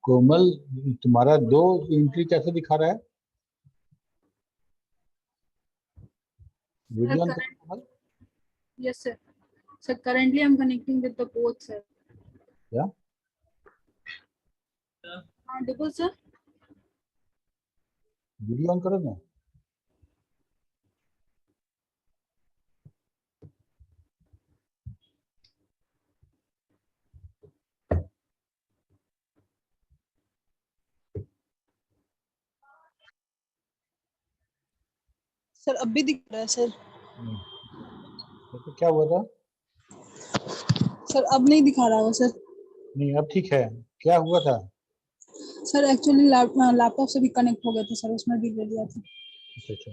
कोमल, तुम्हारा 2 एंट्री कैसे दिखा रहा है? वीडियो ऑन करो कोमल। Yes, sir. Sir, currently I'm connecting with the both, sir. क्या? Audible, sir? वीडियो ऑन करो ना। सर अब भी दिख रहा है सर। तो क्या हुआ था? सर अब नहीं दिखा रहा हो सर। नहीं, अब ठीक है। क्या हुआ था? सर एक्चुअली लैपटॉप से भी कनेक्ट हो गया था सर, उसमें भी ले लिया था। अच्छा अच्छा।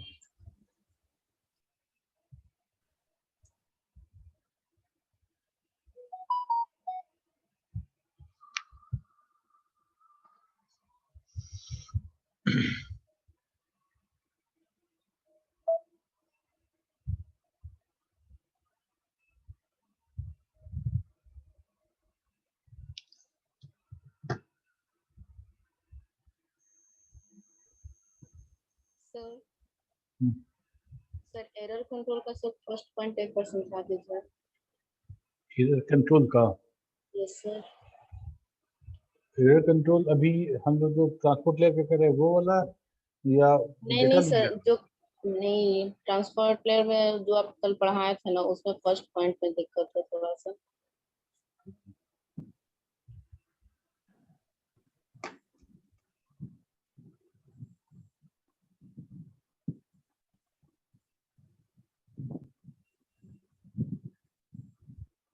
सर सर एरर कंट्रोल का सब फर्स्ट पॉइंट एक बार समझा दीजिए। एरर कंट्रोल का? Yes sir. एरर कंट्रोल अभी हम लोग जो ट्रांसपोर्ट लेयर पे कर रहे हैं वो वाला, या नहीं डेटा नहीं सर, जो नहीं ट्रांसपोर्ट प्लेयर में जो आप कल पढ़ाए थे ना, उसमें फर्स्ट पॉइंट में दिक्कत है थोड़ा सा।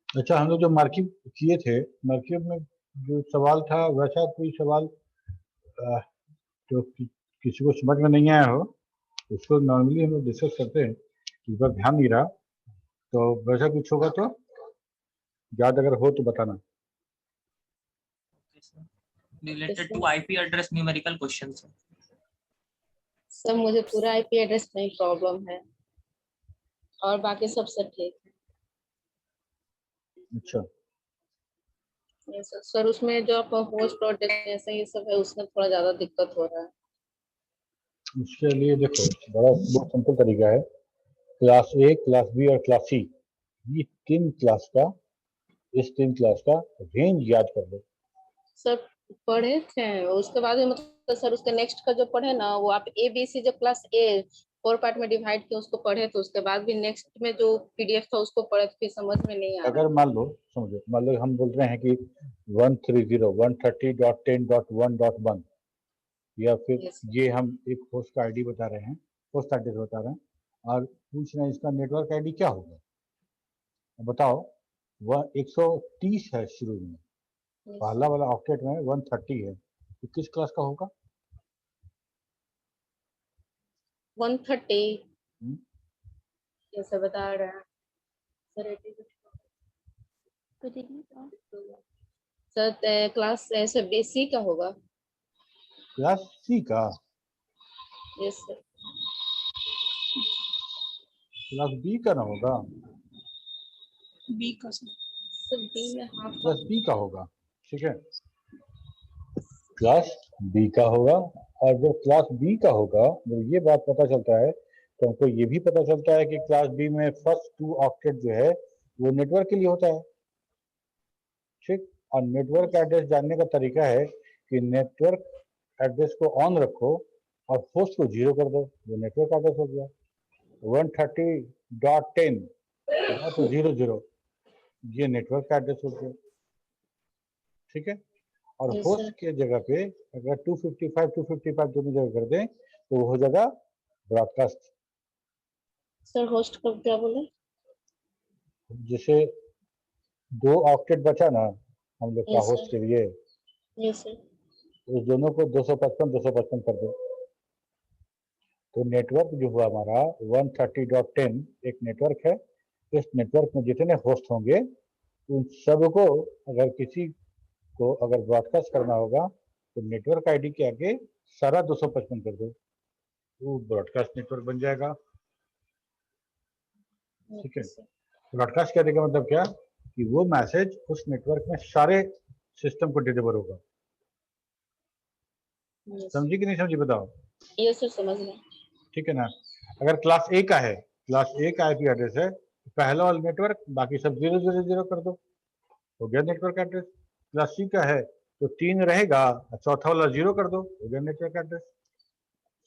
अच्छा, हम लोग जो मार्किंग किए थे, मार्किंग में जो सवाल था वैसा कोई सवाल जो किसी को समझ में नहीं आया हो, उसको नॉर्मली हम लोग डिस्कस करते हैं। इस बार ध्यान नहीं रहा, तो वैसा कुछ होगा तो याद अगर हो तो बताना। Related to IP address numerical questions. Sir मुझे पूरा आईपी एड्रेस में प्रॉब्लम है और बाकी सब ठीक है। अच्छा, यस सर। सर उसमें जो आप होस्ट और डेस्टिनेशन ये सब है, उसमें थोड़ा ज्यादा दिक्कत हो रहा है। उसके लिए देखो, बड़ा बहुत सिंपल तरीका है। क्लास ए, क्लास बी और क्लास सी, ये 3 क्लास का, इस 3 क्लास का रेंज याद कर लो। सर पढ़े थे उसके बाद में, मतलब सर उसके नेक्स्ट का जो पढ़े ना, वो आप ए बी सी जो क्लास ए 4 पार्ट में डिवाइड किए उसको पढ़े, तो उसके बाद भी नेक्स्ट में जो पीडीएफ था उसको पढ़े तो फिर समझ में नहीं आ रहा। अगर मान लो, समझो, मान लो हम बोल रहे हैं कि 130.130.1.1, या फिर Yes, ये हम एक होस्ट का आईडी बता रहे हैं, होस्ट एड्रेस बता रहे हैं, और पूछ रहे हैं इसका नेटवर्क आईडी क्या होगा। बताओ, वह 130 है शुरू में, yes, पहला वाला ऑक्टेट में 130 है, तो किस क्लास का होगा? 130 जैसे बता रहे हैं सर। क्लास ऐसे बेसी का होगा। क्लास सी का? Yes sir. क्लास बी का ना होगा? बी का सर। सर बी में हाफ क्लास बी का होगा, ठीक है, क्लास बी का होगा। और जब क्लास बी का होगा, जब ये बात पता चलता है, तो हमको ये भी पता चलता है कि क्लास बी में फर्स्ट 2 ऑक्टेट जो है वो नेटवर्क के लिए होता है, ठीक। और नेटवर्क एड्रेस जानने का तरीका है कि नेटवर्क एड्रेस को ऑन रखो और होस्ट को 0 कर दो, वो नेटवर्क एड्रेस हो गया। 130.10.00 ये नेटवर्क एड्रेस हो गया, ठीक है। और Yes, होस्ट sir. के जगह पे अगर 255 दोनों जगह कर दें तो वो हो जाएगा ब्रॉडकास्ट। सर होस्ट को क्या बोले? जैसे 2 ऑक्टेट बचा ना हम लोग का Yes, होस्ट sir. के लिए, Yes, sir. उस दोनों को 255 कर दो, तो नेटवर्क जो हुआ हमारा 130.10 एक नेटवर्क है। इस नेटवर्क में जितने होस्ट होंगे उन सबको, अगर किसी को अगर ब्रॉडकास्ट करना होगा तो नेटवर्क आईडी के आगे सारा 255 कर दो, वो ब्रॉडकास्ट नेटवर्क बन जाएगा। ठीक है, ब्रॉडकास्ट करने का मतलब क्या कि वो मैसेज उस नेटवर्क में सारे सिस्टम को डिलीवर होगा। समझी कि नहीं समझी बताओ? ये सर समझ गए। ठीक है ना। अगर क्लास ए का है, क्लास ए का आईपी एड्रेस है, पहला वाला नेटवर्क बाकी सब 000 कर दो, हो गया नेटवर्क एड्रेस। क्लास सी का है तो 3 रहेगा, चौथा वाला 0 कर दो, हो गया नेटवर्क एड्रेस।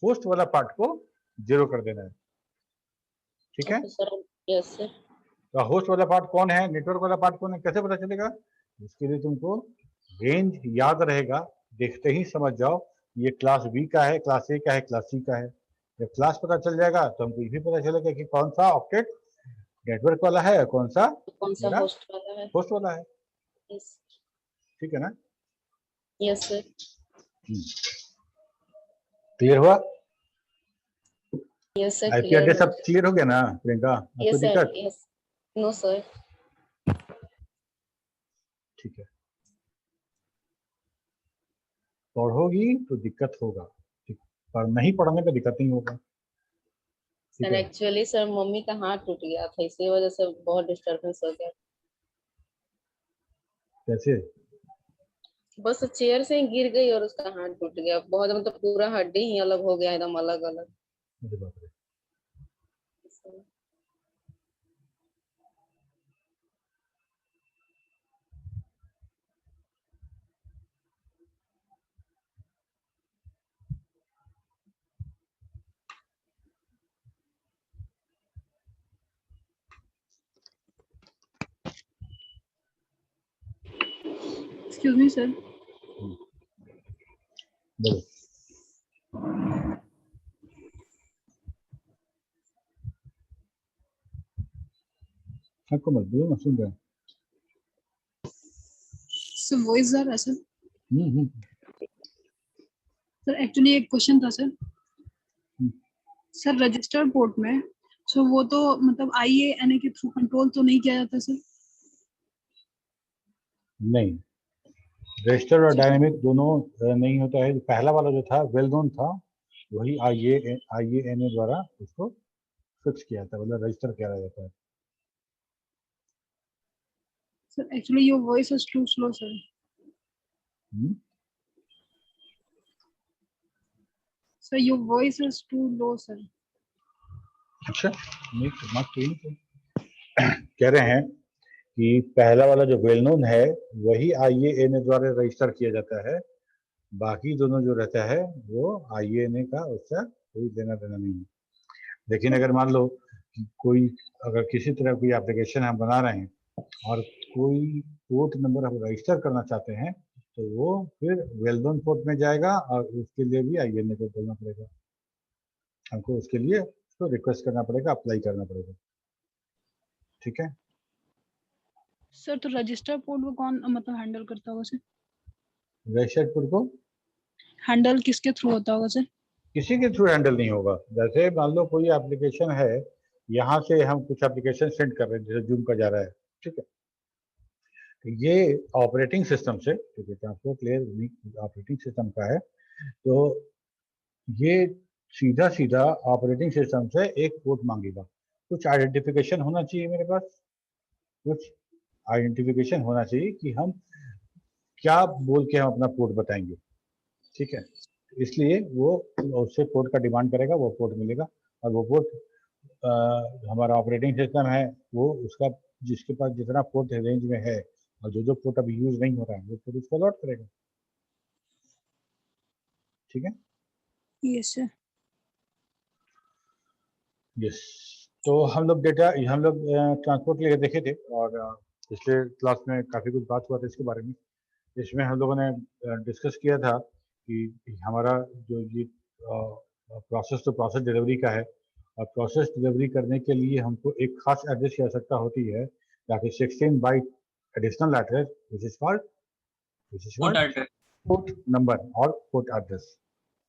होस्ट वाला पार्ट को 0 कर देना है। ठीक है, सर यस सर। तो होस्ट वाला पार्ट कौन है, नेटवर्क वाला पार्ट कौन है, कैसे पता चलेगा? इसके लिए तुमको रेंज याद रहेगा, देखते ही समझ जाओ ये क्लास बी का है, क्लास ए का है, क्लास सी का है। जब क्लास पता चल जाएगा तो हमको ये भी पता चलेगा कि कौन सा ऑक्टेट नेटवर्क वाला है और कौन सा होस्ट वाला है। होस्ट वाला है। यस ठीक है ना। Yes sir. क्लियर हुआ? Yes sir. आईपी एड्रेस सब क्लियर हो गया ना प्रियंका? यस आपको सर। दिक्कत? Yes no sir. ठीक है, पढ़ोगी तो दिक्कत होगा, ठीक, पर नहीं पढ़ने पे दिक्कत नहीं होगा। सर एक्चुअली सर मम्मी का हाथ टूट गया था, इसी वजह से बहुत डिस्टरबेंस हो गया। कैसे? बस चेयर से ही गिर गई और उसका हाथ टूट गया, बहुत मतलब पूरा हड्डी ही अलग हो गया, एकदम अलग अलग। मुझे बात है। Excuse me sir. बोलो। आपको मत बोलो ना, सुन रहे हैं। सर वॉइस आ रहा है सर? हम्म। सर एक्चुअली एक क्वेश्चन था सर। सर रजिस्टर पोर्ट में सो वो तो मतलब IANA के थ्रू कंट्रोल तो नहीं किया जाता सर? नहीं, रजिस्टर और डायनेमिक दोनों नहीं होता है। पहला वाला जो था वेल नोन था, वही IANA द्वारा उसको फिक्स किया था, मतलब रजिस्टर किया जाता है। Sir actually your voice is too slow sir. Sir your voice is too low sir. अच्छा, नहीं मत कह रहे हैं कि पहला वाला जो वेल नोन है वही IANA द्वारा रजिस्टर किया जाता है, बाकी दोनों जो रहता है वो IANA का उससे कोई लेना देना नहीं है। लेकिन अगर मान लो कि कोई अगर किसी तरह कोई एप्लीकेशन हम बना रहे हैं और कोई पोर्ट नंबर हम रजिस्टर करना चाहते हैं तो वो फिर वेल नोन पोर्ट में जाएगा और उसके लिए भी IANA को बोलना पड़ेगा, हमको उसके लिए उसको रिक्वेस्ट करना पड़ेगा, अप्लाई करना पड़ेगा। ठीक है सर तो रजिस्टर पोर्ट को कौन मतलब हैंडल करता होगा सर? रजिस्टर्ड पोर्ट को हैंडल किसके थ्रू होता होगा सर? किसी के थ्रू हैंडल नहीं होगा। जैसे मान लो कोई एप्लीकेशन है, यहाँ से हम कुछ एप्लीकेशन सेंड कर रहे हैं, जैसे जूम का जा रहा है, ठीक है, तो ये ऑपरेटिंग सिस्टम से, क्योंकि ट्रांसपोर्ट लेयर ऑपरेटिंग सिस्टम का है, तो ये सीधा सीधा ऑपरेटिंग सिस्टम से एक पोर्ट मांगेगा। कुछ आइडेंटिफिकेशन होना चाहिए मेरे पास, कुछ आइडेंटिफिकेशन होना चाहिए कि हम क्या बोल के हम अपना पोर्ट बताएंगे। ठीक है, इसलिए वो उससे पोर्ट का डिमांड करेगा, वो पोर्ट मिलेगा और वो पोर्ट हमारा ऑपरेटिंग सिस्टम है वो उसका जिसके पास जितना पोर्ट रेंज में है और जो पोर्ट अभी यूज नहीं हो रहा है वो पोर्ट उसको अलॉट करेगा। ठीक है, यस सर। यस। तो हम लोग ट्रांसपोर्ट लेकर देखे थे और पिछले क्लास में काफ़ी कुछ बात हुआ था इसके बारे में। इसमें हम लोगों ने डिस्कस किया था कि हमारा जो ये प्रोसेस तो प्रोसेस डिलीवरी का है और प्रोसेस डिलीवरी करने के लिए हमको एक खास एड्रेस की आवश्यकता होती है, ताकि 16 byte additional address which is called port address. Port number और पोर्ट एड्रेस।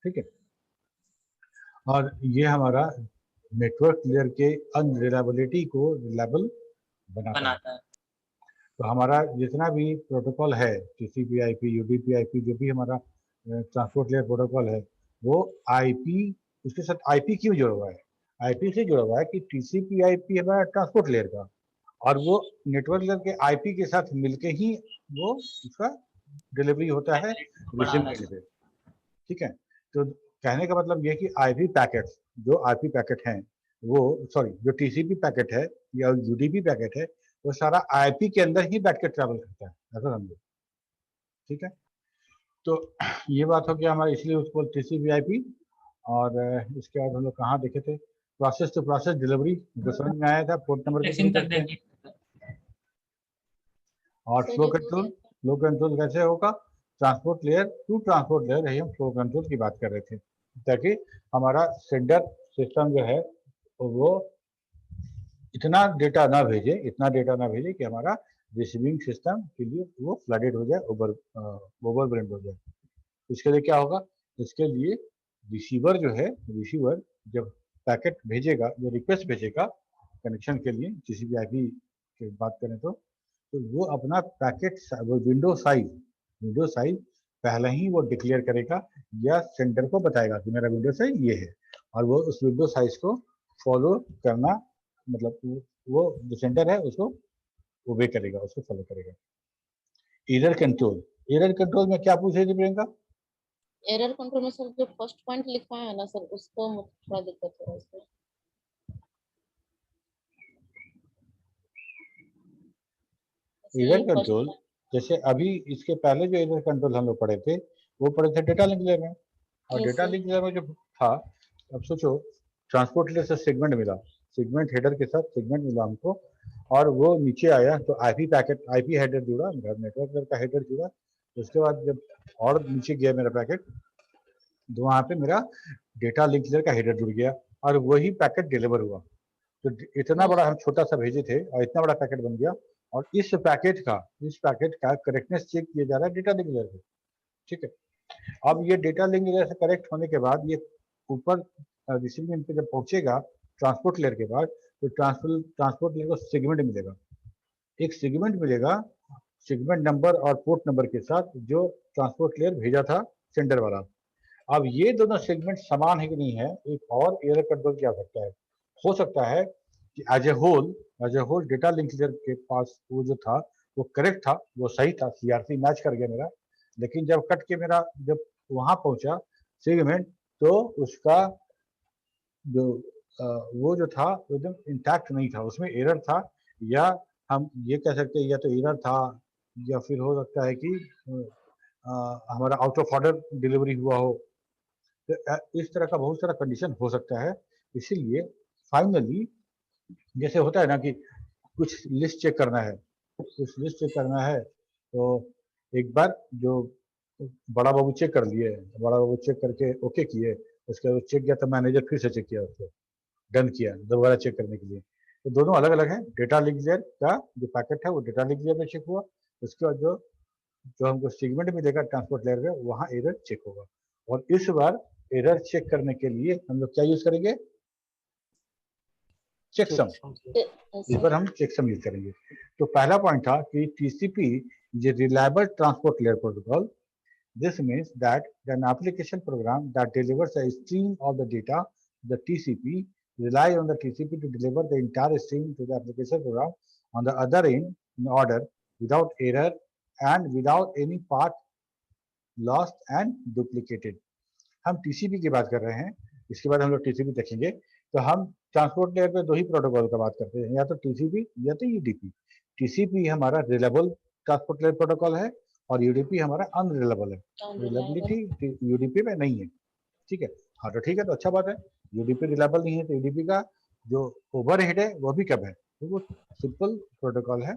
ठीक है, और ये हमारा नेटवर्क लेयर के अनरिलायबिलिटी को रिलायबल बनाता है। तो हमारा जितना भी प्रोटोकॉल है, TCP/IP, UDP/IP, जो भी हमारा ट्रांसपोर्ट लेयर प्रोटोकॉल है, वो आईपी, उसके साथ आईपी क्यों जुड़ा हुआ है? आईपी से जुड़ा हुआ है कि TCP/IP हमारा ट्रांसपोर्ट लेयर का, और वो नेटवर्क लेयर के आईपी के साथ मिलके ही वो उसका डिलीवरी होता है रिसीविंग एंड पे। ठीक है, तो कहने का मतलब ये है कि आईपी पैकेट, जो आईपी पैकेट हैं वो, सॉरी, जो टीसीपी पैकेट है या यूडीपी पैकेट है, वो सारा आईपी के अंदर ही बैठ के ट्रैवल करता है, ऐसा समझो। ठीक है, तो ये बात हो गया हमारा, इसलिए उसको टीसीपी आईपी। और इसके बाद हम लोग कहाँ देखे थे? प्रोसेस टू प्रोसेस डिलीवरी, जो समझ में आया था, पोर्ट नंबर पे शुरू तक करते हैं। देखिए। और सर, फ्लो ये हो कंट्रोल, गया था। फ्लो कंट्रोल कैसे होगा? Transport layer to transport layer, यही हम फ्लो कंट्रोल की बात कर रहे थे, ताकि हमारा सेंडर सिस्टम जो है वो इतना डेटा ना भेजे, इतना डेटा ना भेजे कि हमारा रिसीविंग सिस्टम के लिए वो फ्लडेड हो जाए, ओवरब्लेंड हो जाए। इसके लिए क्या होगा? इसके लिए रिसीवर जो है, रिसीवर जब पैकेट भेजेगा, जो रिक्वेस्ट भेजेगा कनेक्शन के लिए, TCP/IP की बात करें तो वो अपना पैकेट वो विंडो साइज पहले ही वो डिक्लेयर करेगा, या सेंडर को बताएगा कि मेरा विंडो साइज ये है, और वो उस विंडो साइज को फॉलो करना, मतलब वो जो सेंडर है उसको ओबे करेगा, उसको फॉलो करेगा। एरर कंट्रोल में क्या पूछे थी प्रियंका? एरर कंट्रोल में सर जो फर्स्ट पॉइंट लिखा है ना सर, उसको थोड़ा दिक्कत हो रहा है सर। एरर कंट्रोल, जैसे अभी इसके पहले जो एरर कंट्रोल हम लोग पढ़े थे, वो पढ़े थे डेटा लिंक लेयर में। और Yes, data sir. Link layer में जो था, अब सोचो, ट्रांसपोर्ट लेयर से सेगमेंट मिला, सेगमेंट हेडर के साथ सेगमेंट मिला हमको, और वो नीचे आया तो आईपी पैकेट, आईपी हेडर जुड़ा, मेरा नेटवर्क लेयर का हेडर जुड़ा। उसके बाद जब और नीचे गया मेरा पैकेट, तो वहाँ पे मेरा डेटा लिंक लेयर का हेडर जुड़ गया, और वही पैकेट डिलीवर हुआ। तो इतना बड़ा हम छोटा सा भेजे थे और इतना बड़ा पैकेट बन गया, और इस पैकेट का करेक्टनेस चेक किया जा रहा है डेटा लिंक लेयर पे। ठीक है, अब ये डेटा लिंक लेयर से करेक्ट होने के बाद ये ऊपर रिसीविंग एंड पे जब पहुंचेगा ट्रांसपोर्ट लेयर के बाद, तो ट्रांसपोर्ट लेयर को सेगमेंट मिलेगा, एक सेगमेंट मिलेगा, सेगमेंट नंबर और पोर्ट नंबर के साथ, जो ट्रांसपोर्ट लेयर भेजा था सेंडर वाला। अब ये दोनों सेगमेंट समान है कि नहीं है, एक और एरर कंट्रोल की आवश्यकता है। हो सकता है कि as a whole data link layer के पास वो जो था वो करेक्ट था, वो सही था, CRC मैच कर गया मेरा, लेकिन जब कट के मेरा जब वहां पहुंचा सेगमेंट, तो उसका जो वो जो था एकदम इंटैक्ट नहीं था, उसमें एरर था, या हम ये कह सकते हैं या तो एरर था, या फिर हो सकता है कि हमारा आउट ऑफ ऑर्डर डिलीवरी हुआ हो। तो इस तरह का बहुत सारा कंडीशन हो सकता है। इसीलिए फाइनली, जैसे होता है ना कि कुछ लिस्ट चेक करना है, कुछ लिस्ट चेक करना है, तो एक बार जो बड़ा बाबू चेक कर लिए, बड़ा बाबू चेक करके ओके किए, उसके बाद चेक किया तो मैनेजर फिर से चेक किया, उसको डन किया दोबारा चेक करने के लिए। तो दोनों अलग अलग है। डेटा लिंक लेयर का जो पैकेट है वो डेटा लिंक लेयर में चेक हुआ, उसके बाद जो जो हमको सेगमेंट मिलेगा ट्रांसपोर्ट लेयर में, वहाँ एरर चेक होगा। और इस बार एरर चेक करने के लिए हम लोग क्या यूज करेंगे? चेकसम। Yes, इस sir. बार हम चेकसम यूज करेंगे। तो पहला पॉइंट था कि TCP is a reliable transport layer protocol. This means that an application program that delivers a stream of the data, the TCP, rely on the TCP to deliver the entire stream to the application program on the other end in order, without error and without any path lost and duplicated. हम TCP की बात कर रहे हैं, इसके बाद हम लोग TCP देखेंगे। तो हम ट्रांसपोर्ट लेयर पे दो ही प्रोटोकॉल का बात करते हैं, या तो TCP या तो UDP। TCP हमारा रिलायबल ट्रांसपोर्ट लेयर प्रोटोकॉल है, और UDP हमारा अनरिलायबल है, Unreliable. रिलायबिलिटी UDP में नहीं है। ठीक है, हाँ तो ठीक है, तो अच्छा बात है। UDP रिलायबल नहीं है तो UDP का जो ओवरहेड है वो भी कम है, तो वो सिंपल प्रोटोकॉल है।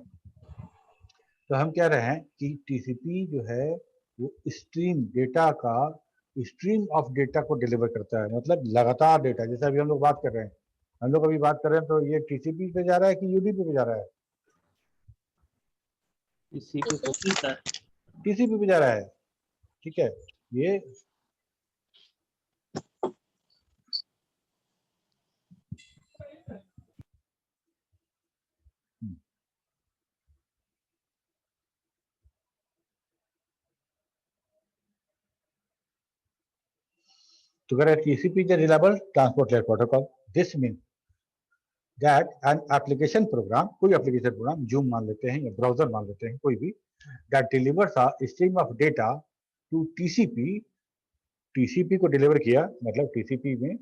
तो हम कह रहे हैं कि TCP जो है वो स्ट्रीम ऑफ डेटा को डिलीवर करता है, मतलब लगातार डेटा। जैसे अभी हम लोग बात कर रहे हैं, हम लोग अभी बात कर रहे हैं, तो ये TCP पे जा रहा है कि UDP पे जा रहा है? TCP पे जा रहा है। ठीक है, ये तो कह रहे TCP is a reliable transport layer protocol. This means that an application program, कोई application program, Zoom मान लेते हैं या browser मान लेते हैं, कोई भी, that delivers a stream of data to TCP, TCP को डिलीवर किया, मतलब TCP में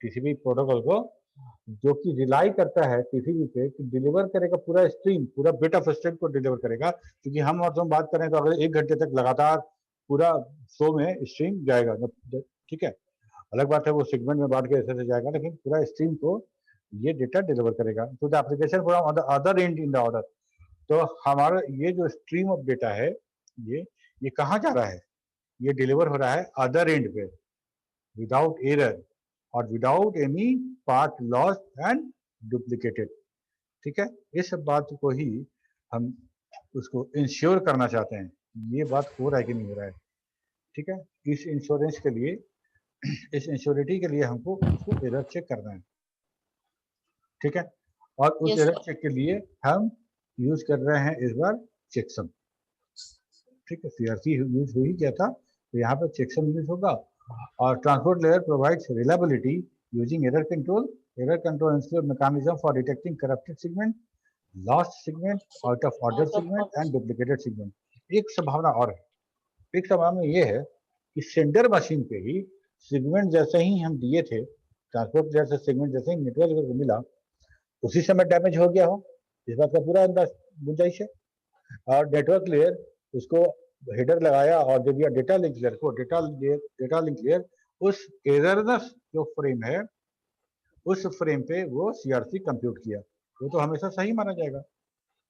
TCP प्रोटोकॉल को जो कि रिलाई करता है TCP पे कि डिलीवर करेगा पूरा स्ट्रीम, पूरा बिट ऑफ स्ट्रीम को डिलीवर करेगा, क्योंकि हम और तुम बात करें तो अगर 1 घंटे तक लगातार पूरा शो में स्ट्रीम जाएगा, ठीक है, अलग बात है वो सेगमेंट में बांट के ऐसे से जाएगा, लेकिन पूरा स्ट्रीम को ये डेटा डिलीवर करेगा to the application from on the other end in the order. तो हमारा ये जो स्ट्रीम ऑफ डेटा है ये कहाँ जा रहा है, ये डिलीवर हो रहा है अदर एंड पे विदाउट एरर और without any part lost and duplicated, ठीक है। इस बात को ही हम उसको इंश्योर करना चाहते हैं, ये बात हो रहा है कि नहीं हो रहा है, ठीक है। इस इंश्योरेंस के लिए, इस इंश्योरिटी के लिए हमको उसको एरर चेक करना है, ठीक है। और उस Yes, एरर sir. चेक के लिए हम यूज कर रहे हैं इस बार चेकसम, ठीक है। CRC यूज हो ही किया था, तो यहाँ पर चेकसम यूज होगा। और transport layer provides reliability using error control instead mechanism for detecting corrupted segment, lost segment, out of order segment and duplicated segment. एक संभावना और है, एक संभावना ये है कि सेंडर मशीन पे ही सेगमेंट जैसे ही हम दिए थे, ट्रांसपोर्ट लेयर से सेगमेंट जैसे ही नेटवर्क लेयर को मिला, उसी समय डैमेज हो गया हो, इस बात का पूरा अंदाज गुंजाइश है। और नेटवर्क लेयर उसको हेडर लगाया और दे दिया डेटा लिंक लेयर को, डेटा लिंक लेयर उस एररलेस जो फ्रेम है उस फ्रेम पे वो CRC कंप्यूट किया, वो तो हमेशा सही माना जाएगा।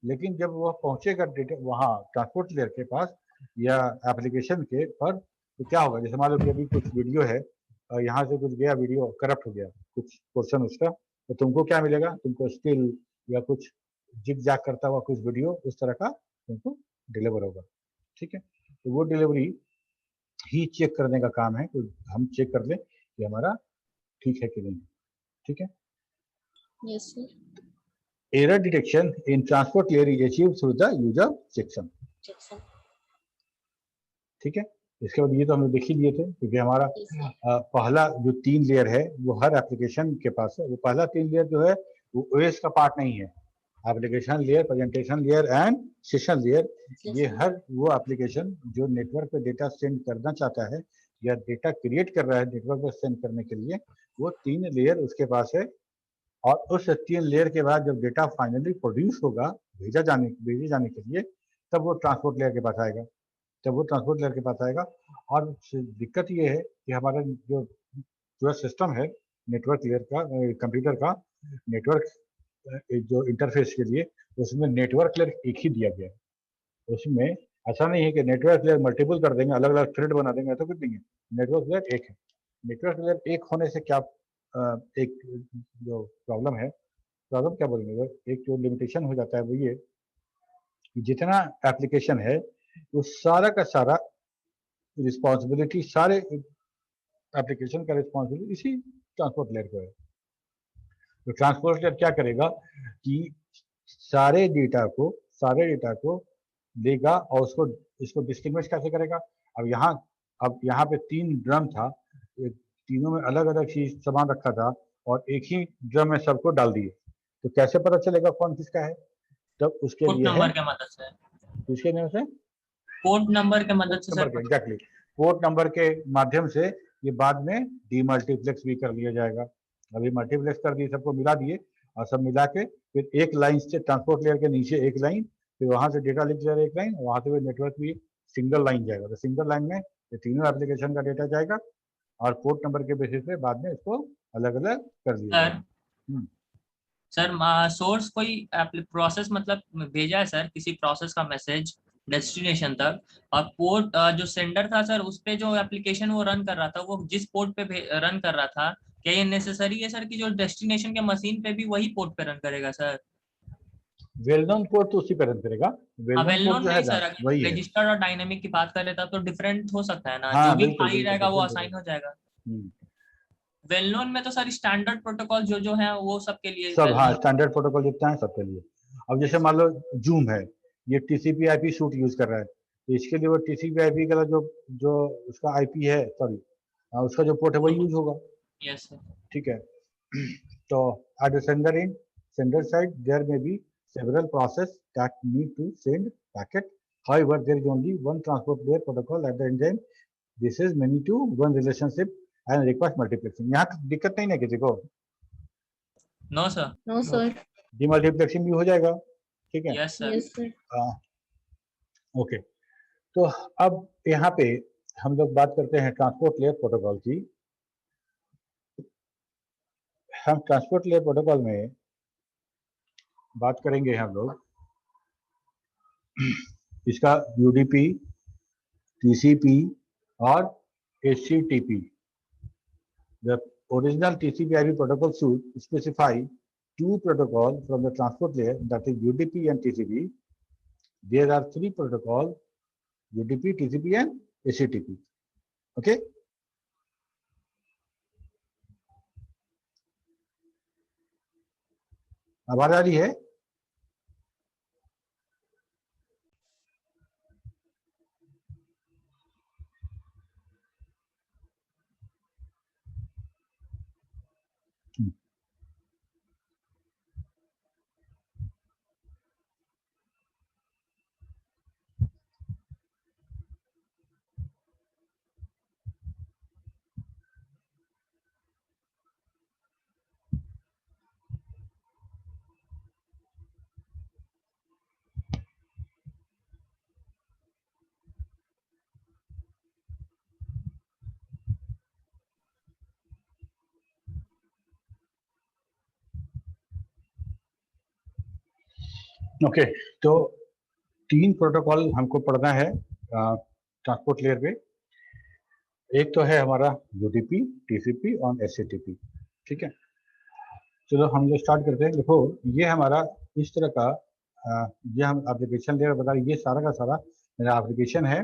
लेकिन जब वह पहुंचेगा डेटा वहाँ ट्रांसपोर्ट लेयर के पास या एप्लीकेशन के पर, तो क्या होगा, जैसे मान लो कि अभी कुछ वीडियो है और यहाँ से कुछ गया वीडियो करप्ट हो गया कुछ पोर्शन उसका, तो तुमको क्या मिलेगा, तुमको स्टिल या कुछ जिग जैग करता हुआ कुछ वीडियो उस तरह का तुमको डिलीवर होगा, ठीक है। तो वो डिलीवरी ही चेक करने का काम है, तो हम चेक कर लें कि हमारा ठीक है कि नहीं, ठीक है। Yes, sir. Error detection in transport layer is achieved through the use of checksum, Checksum. ठीक है। इसके बाद ये तो हमने देख ही लिए थे, क्योंकि हमारा Yes, sir. पहला जो 3 लेयर है वो हर एप्लीकेशन के पास है। वो पहला 3 लेयर जो है वो OS का पार्ट नहीं है, application layer, presentation layer and session layer, Yes, ये sir. हर वो एप्लीकेशन जो नेटवर्क पे डेटा सेंड करना चाहता है या डेटा क्रिएट कर रहा है नेटवर्क पर सेंड करने के लिए, वो 3 लेयर उसके पास है। और उस 3 लेयर के बाद जब डेटा फाइनली प्रोड्यूस होगा भेजे जाने के लिए, तब वो ट्रांसपोर्ट लेयर के पास आएगा, और दिक्कत ये है कि हमारा जो सिस्टम है नेटवर्क लेयर का, कंप्यूटर का नेटवर्क जो इंटरफेस के लिए, उसमें नेटवर्क लेयर एक ही दिया गया है। उसमें ऐसा नहीं है कि नेटवर्क लेयर मल्टीपल कर देंगे, अलग अलग थ्रेड बना देंगे, तो कुछ नहीं है, नेटवर्क लेयर एक है। नेटवर्क लेयर एक होने से क्या एक जो प्रॉब्लम है, प्रॉब्लम क्या बोलेंगे, एक जो लिमिटेशन हो जाता है वो ये कि जितना एप्लीकेशन है वो सारा का सारा रिस्पॉन्सिबिलिटी, सारे एप्लीकेशन का रिस्पॉन्सिबिलिटी इसी ट्रांसपोर्ट लेयर को है। तो ट्रांसपोर्ट लेयर क्या करेगा कि सारे डेटा को लेगा और इसको डिस्टिंग्विश कैसे करेगा। अब यहाँ पे 3 ड्रम था, तीनों में अलग अलग चीज सामान रखा था और एक ही ड्रम में सबको डाल दिए, तो कैसे पता चलेगा कौन किसका है। तब उसके पोर्ट लिए नंबर के मदद से, किसके नाम से, पोर्ट नंबर के मदद से सर, एग्जैक्टली पोर्ट नंबर के माध्यम से ये बाद में डीमल्टीप्लेक्स भी कर लिया जाएगा। अभी मल्टीप्लेक्स कर दिए, सबको मिला दिए और सब मिला के फिर एक लाइन से ट्रांसपोर्ट लेयर के नीचे एक लाइन, फिर वहां से डेटा लिंक लेयर एक लाइन, वहां से नेटवर्क भी सिंगल लाइन जाएगा। तो सिंगल लाइन में ये तीनों एप्लीकेशन का डेटा जाएगा और पोर्ट नंबर के बेसिस पे बाद में इसको अलग अलग कर दिया जाएगा। सर सोर्स कोई प्रोसेस मतलब भेजा है सर, किसी प्रोसेस का मैसेज डेस्टिनेशन तक, और पोर्ट जो सेंडर था सर उस पे जो एप्लीकेशन वो रन कर रहा था वो जिस पोर्ट पे रन कर रहा था, क्या ये नेसेसरी है सर कि जो डेस्टिनेशन के मशीन पे भी वही पोर्ट पे रन करेगा सर? वेल नोन पोर्ट तो उसी पे रन करेगा, वेल नोन नहीं सर, वही है। रजिस्टर्ड और डायनामिक की बात करें तब तो डिफरेंट हो सकता है ना, हाँ, जो भी बिल्कुल, खाली रहेगा वो बिल्कुल, असाइन हो जाएगा। हम्म। वेल नोन में तो सर स्टैंडर्ड प्रोटोकॉल जो है वो सबके लिए सब, हाँ, well-known। स्टैंडर्ड प्रोटोकॉल जितना है सबके लिए। अब जैसे मान लो जूम है, ये TCP/IP सूट यूज कर रहा है, तो इसके लिए वो TCP/IP का जो उसका IP है, सॉरी उसका जो पोर्ट है वही यूज होगा। Yes sir. ठीक है। तो at the sender end, sender side, there may be several process that need to send packet. However, there is only one transport layer protocol at the end. This is many to one relationship and requires multiplexing. यहाँ दिक्कत नहीं है किसी को? No sir. No sir. Demultiplexing भी हो जाएगा। ठीक है। Yes sir. Yes sir. Okay, तो अब यहाँ पे हम लोग बात करते हैं ट्रांसपोर्ट लेयर प्रोटोकॉल की। हम ट्रांसपोर्ट लेयर प्रोटोकॉल में बात करेंगे हम लोग इसका यूडीपी, टीसीपी और HTTP. The original TCP/IP protocol should specify two protocols from the transport layer, that is UDP and TCP. There are three protocols: UDP, TCP and HTTP. Okay. आवाज आ रही है? ओके, तो तीन प्रोटोकॉल हमको पढ़ना है transport layer पे। एक तो है हमारा यूडीपी, टीसीपी और एचटीटीपी। ठीक है, चलो हम लोग स्टार्ट करते हैं। देखो, ये हमारा इस तरह का ये हम एप्लीकेशन लेयर बता रहे, ये सारा का सारा मेरा एप्लीकेशन है।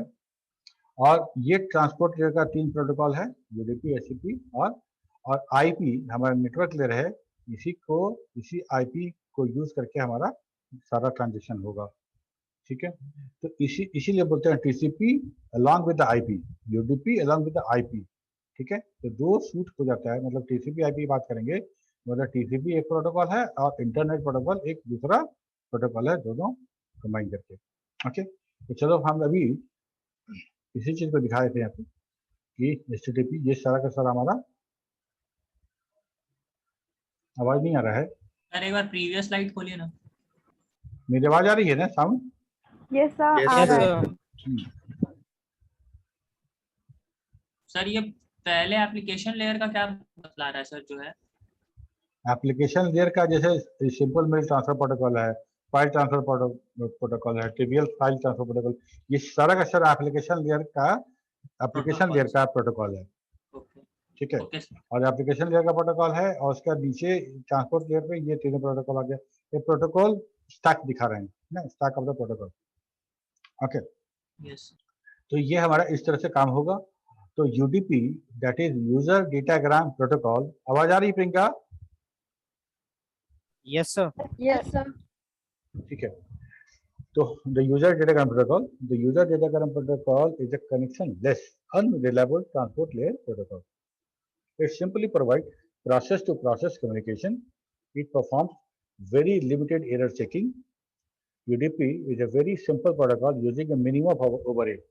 और ये ट्रांसपोर्ट लेयर का तीन प्रोटोकॉल है, यूडीपी, एचटीटीपी और आईपी हमारा नेटवर्क लेयर है। इसी आईपी को यूज करके हमारा सारा ट्रांजेक्शन होगा। ठीक है, तो इसीलिए बोलते हैं TCP along with the IP, UDP along with the IP. ठीक है, तो दो सूट हो जाता है, मतलब टीसीपी आईपी बात करेंगे, मतलब टीसीपी एक प्रोटोकॉल है और इंटरनेट प्रोटोकॉल एक दूसरा प्रोटोकॉल है, दोनों कंबाइन करके। ओके, तो चलो हम अभी इसी चीज को दिखा देते हैं यहाँ पे कि एचटीटीपी ये सारा का सारा हमारा। आवाज नहीं आ रहा है? सर एक बार प्रीवियस स्लाइड खोलिए ना। मेरी आवाज आ रही है ना? साउंड? यस सर, आ रहा है। सर ये पहले एप्लीकेशन लेयर का क्या बतला रहा है सर जो है? एप्लीकेशन लेयर का जैसे सिंपल मेल ट्रांसफर प्रोटोकॉल है, फाइल ट्रांसफर प्रोटोकॉल है, ट्रिवियल फाइल ट्रांसफर प्रोटोकॉल, ये सारा का सारा एप्लीकेशन लेयर का प्रोटोकॉल है। ठीक है, और एप्लीकेशन लेयर का प्रोटोकॉल है और उसका नीचे ट्रांसपोर्ट लेयर पे ये तीनों प्रोटोकॉल आ गया। ये प्रोटोकॉल स्टैक दिखा रहे हैं ना, stack of the protocol. Okay, yes. तो ये हमारा इस तरह से काम होगा। तो UDP that is user datagram protocol. आवाज आ रही Priyanka? Yes sir. Yes sir. ठीक है, तो the user datagram protocol is a connectionless, unreliable transport layer protocol. It simply provides process to process communication. It performs very limited error checking. UDP is a very simple protocol using a minimum of overhead.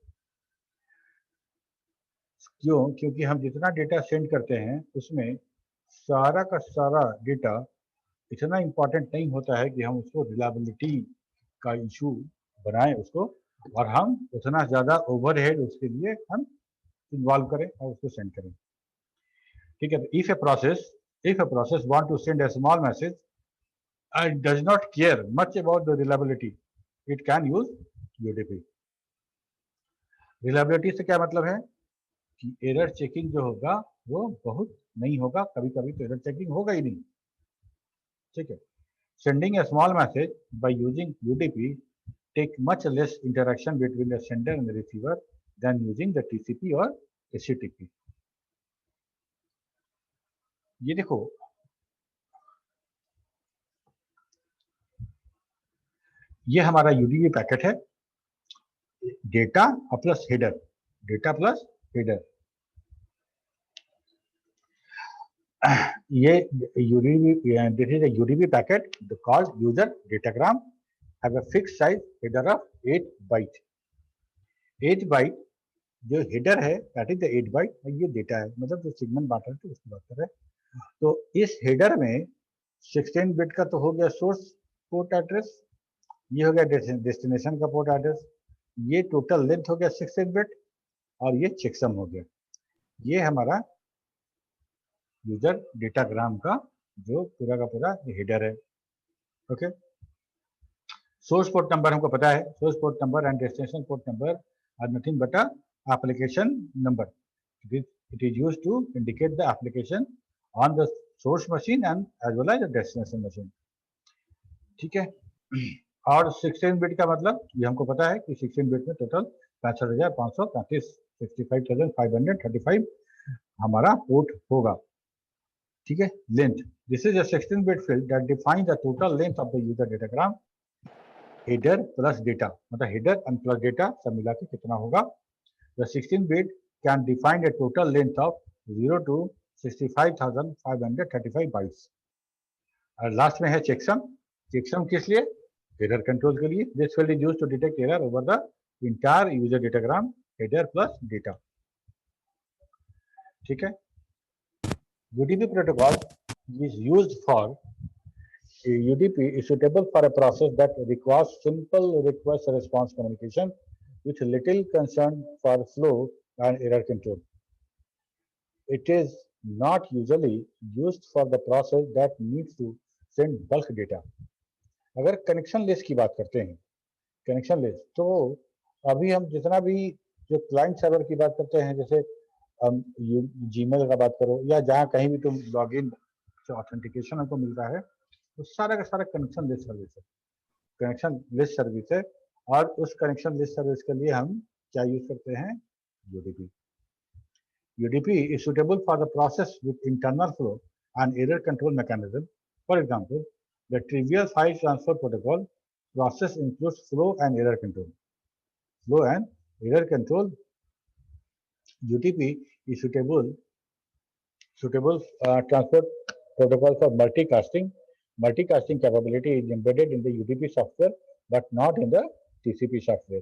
क्योंकि हम जितना data send करते हैं उसमें सारा का सारा data इतना इम्पोर्टेंट नहीं होता है कि हम उसको रिलायबिलिटी का इशू बनाएं उसको, और हम उतना ज़्यादा ओवरहेड उसके लिए हम इन्वॉल्व करें और उसको सेंड करें। ठीक है, तो if a process want to send a small message and does not care much about the reliability, it can use UDP. Reliability से क्या मतलब है कि एरर चेकिंग जो होगा वो बहुत नहीं होगा, कभी कभी तो एरर चेकिंग होगा ही नहीं। ठीक है, sending A small message by using UDP take much less interaction between the sender and the receiver than using the TCP or HTTP. ये देखो, ये हमारा UDP पैकेट है, डेटा प्लस हेडर, ये UDP, this is a UDP packet called user datagram, have a fixed size header of 8 byte. 8 byte जो header है that is the 8 bite, ये data है, मतलब जो सेगमेंट बांट रहे थे उसकी बात कर रहे हैं। तो इस हेडर में 16 बिट का तो हो गया सोर्स पोर्ट एड्रेस, ये हो गया डेस्टिनेशन का पोर्ट एड्रेस, ये टोटल लेंथ हो गया 16 बिट, और ये चेकसम हो गया। ये हमारा यूजर डेटाग्राम का जो पूरा का पूरा हेडर है। ओके, सोर्स पोर्ट नंबर हमको पता है, source port number and destination port number are nothing but a application number. It is used to indicate the application on the source machine and as well as the destination machine. ठीक है, और 16 bit का मतलब ये हमको पता है कि 16 बिट में टोटल 65,535 65,535 हमारा पोर्ट होगा। ठीक है, length, this is a 16 bit field that define the total length of the user datagram. Header plus data, मतलब हेडर एंड प्लस डेटा सब मिला के कितना होगा। The 16 bit can define a total length of 0 to 65,535 bytes. और last में है checksum. Checksum किस लिए? एरर कंट्रोल के लिए। This field is used to detect error over the entire user datagram, header plus data. ठीक है, UDP protocol is used for UDP is suitable for a process that requires simple request response communication with little concern for flow and error control. It is not usually used for the process that needs to send bulk data. अगर connection list की बात करते हैं, connection list, तो अभी हम जितना भी जो क्लाइंट सर्वर की बात करते हैं, जैसे जीमेल का बात करो या जहाँ कहीं भी तुम लॉगिन से ऑथेंटिकेशन हमको मिलता है, तो सारा का सारा कनेक्शन लिस्ट सर्विस है, कनेक्शन लिस्ट सर्विस है। और उस कनेक्शन लिस्ट सर्विस के लिए हम क्या यूज करते हैं? UDP. UDP is suitable for the process with internal flow and error control mechanism. For example, the trivial file transfer protocol process includes flow and error control. Flow and error control. UDP is suitable transport protocol for multicasting. Multicasting capability is embedded in the UDP software, but not in the TCP software.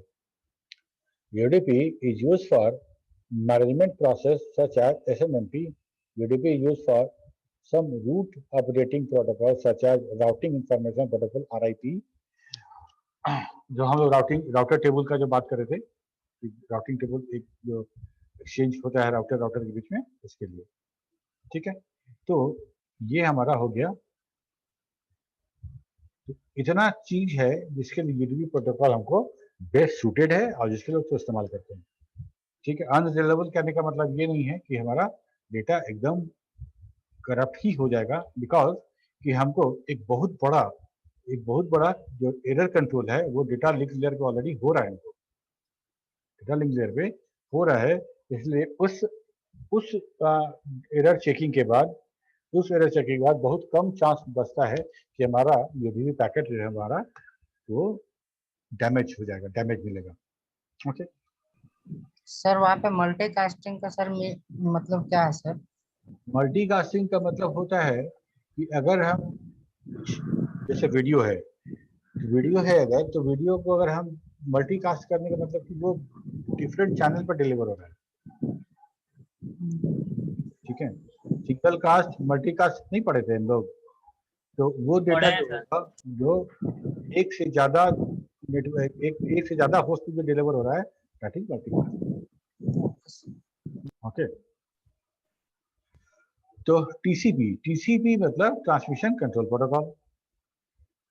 UDP is used for management process such as SNMP. UDP is used for some root operating protocols such as routing information protocol RIP. जो हम लोग router table का जो बात कर रहे थे, routing table एक जो एक्सचेंज होता है राउटर के बीच में, उसके लिए। ठीक है, तो ये हमारा हो गया। तो इतना चीज है जिसके लिए UDP प्रोटोकॉल हमको बेस्ट सूटेड है और जिसके लोग तो इस्तेमाल करते हैं। ठीक है, अनरिलायबल करने का मतलब ये नहीं है कि हमारा डेटा एकदम करप्ट ही हो जाएगा, बिकॉज कि हमको एक बहुत बड़ा जो एरर कंट्रोल है वो डेटा लिंक लेयर पे ऑलरेडी हो रहा है, हमको डेटा लिंक लेयर पे हो रहा है। इसलिए उस एरर चेकिंग के बाद बहुत कम चांस बचता है कि हमारा UDP पैकेट जो है हमारा वो डैमेज हो जाएगा, डैमेज मिलेगा। ओके सर, वहाँ पे मल्टीकास्टिंग का सर मतलब क्या है सर? मल्टीकास्टिंग का मतलब होता है कि अगर हम जैसे वीडियो है अगर, तो वीडियो को अगर हम मल्टीकास्ट करने का मतलब कि वो डिफरेंट चैनल पर डिलीवर हो रहा है। ठीक है, सिंगल कास्ट मल्टीकास्ट नहीं पढ़े थे हम लोग, तो वो डेटा जो एक से ज्यादा नेटवर्क एक से ज्यादा होस्ट पे जो डिलीवर हो रहा है, दैट इज मल्टीकास्ट। ओके, तो TCP मतलब transmission control protocol.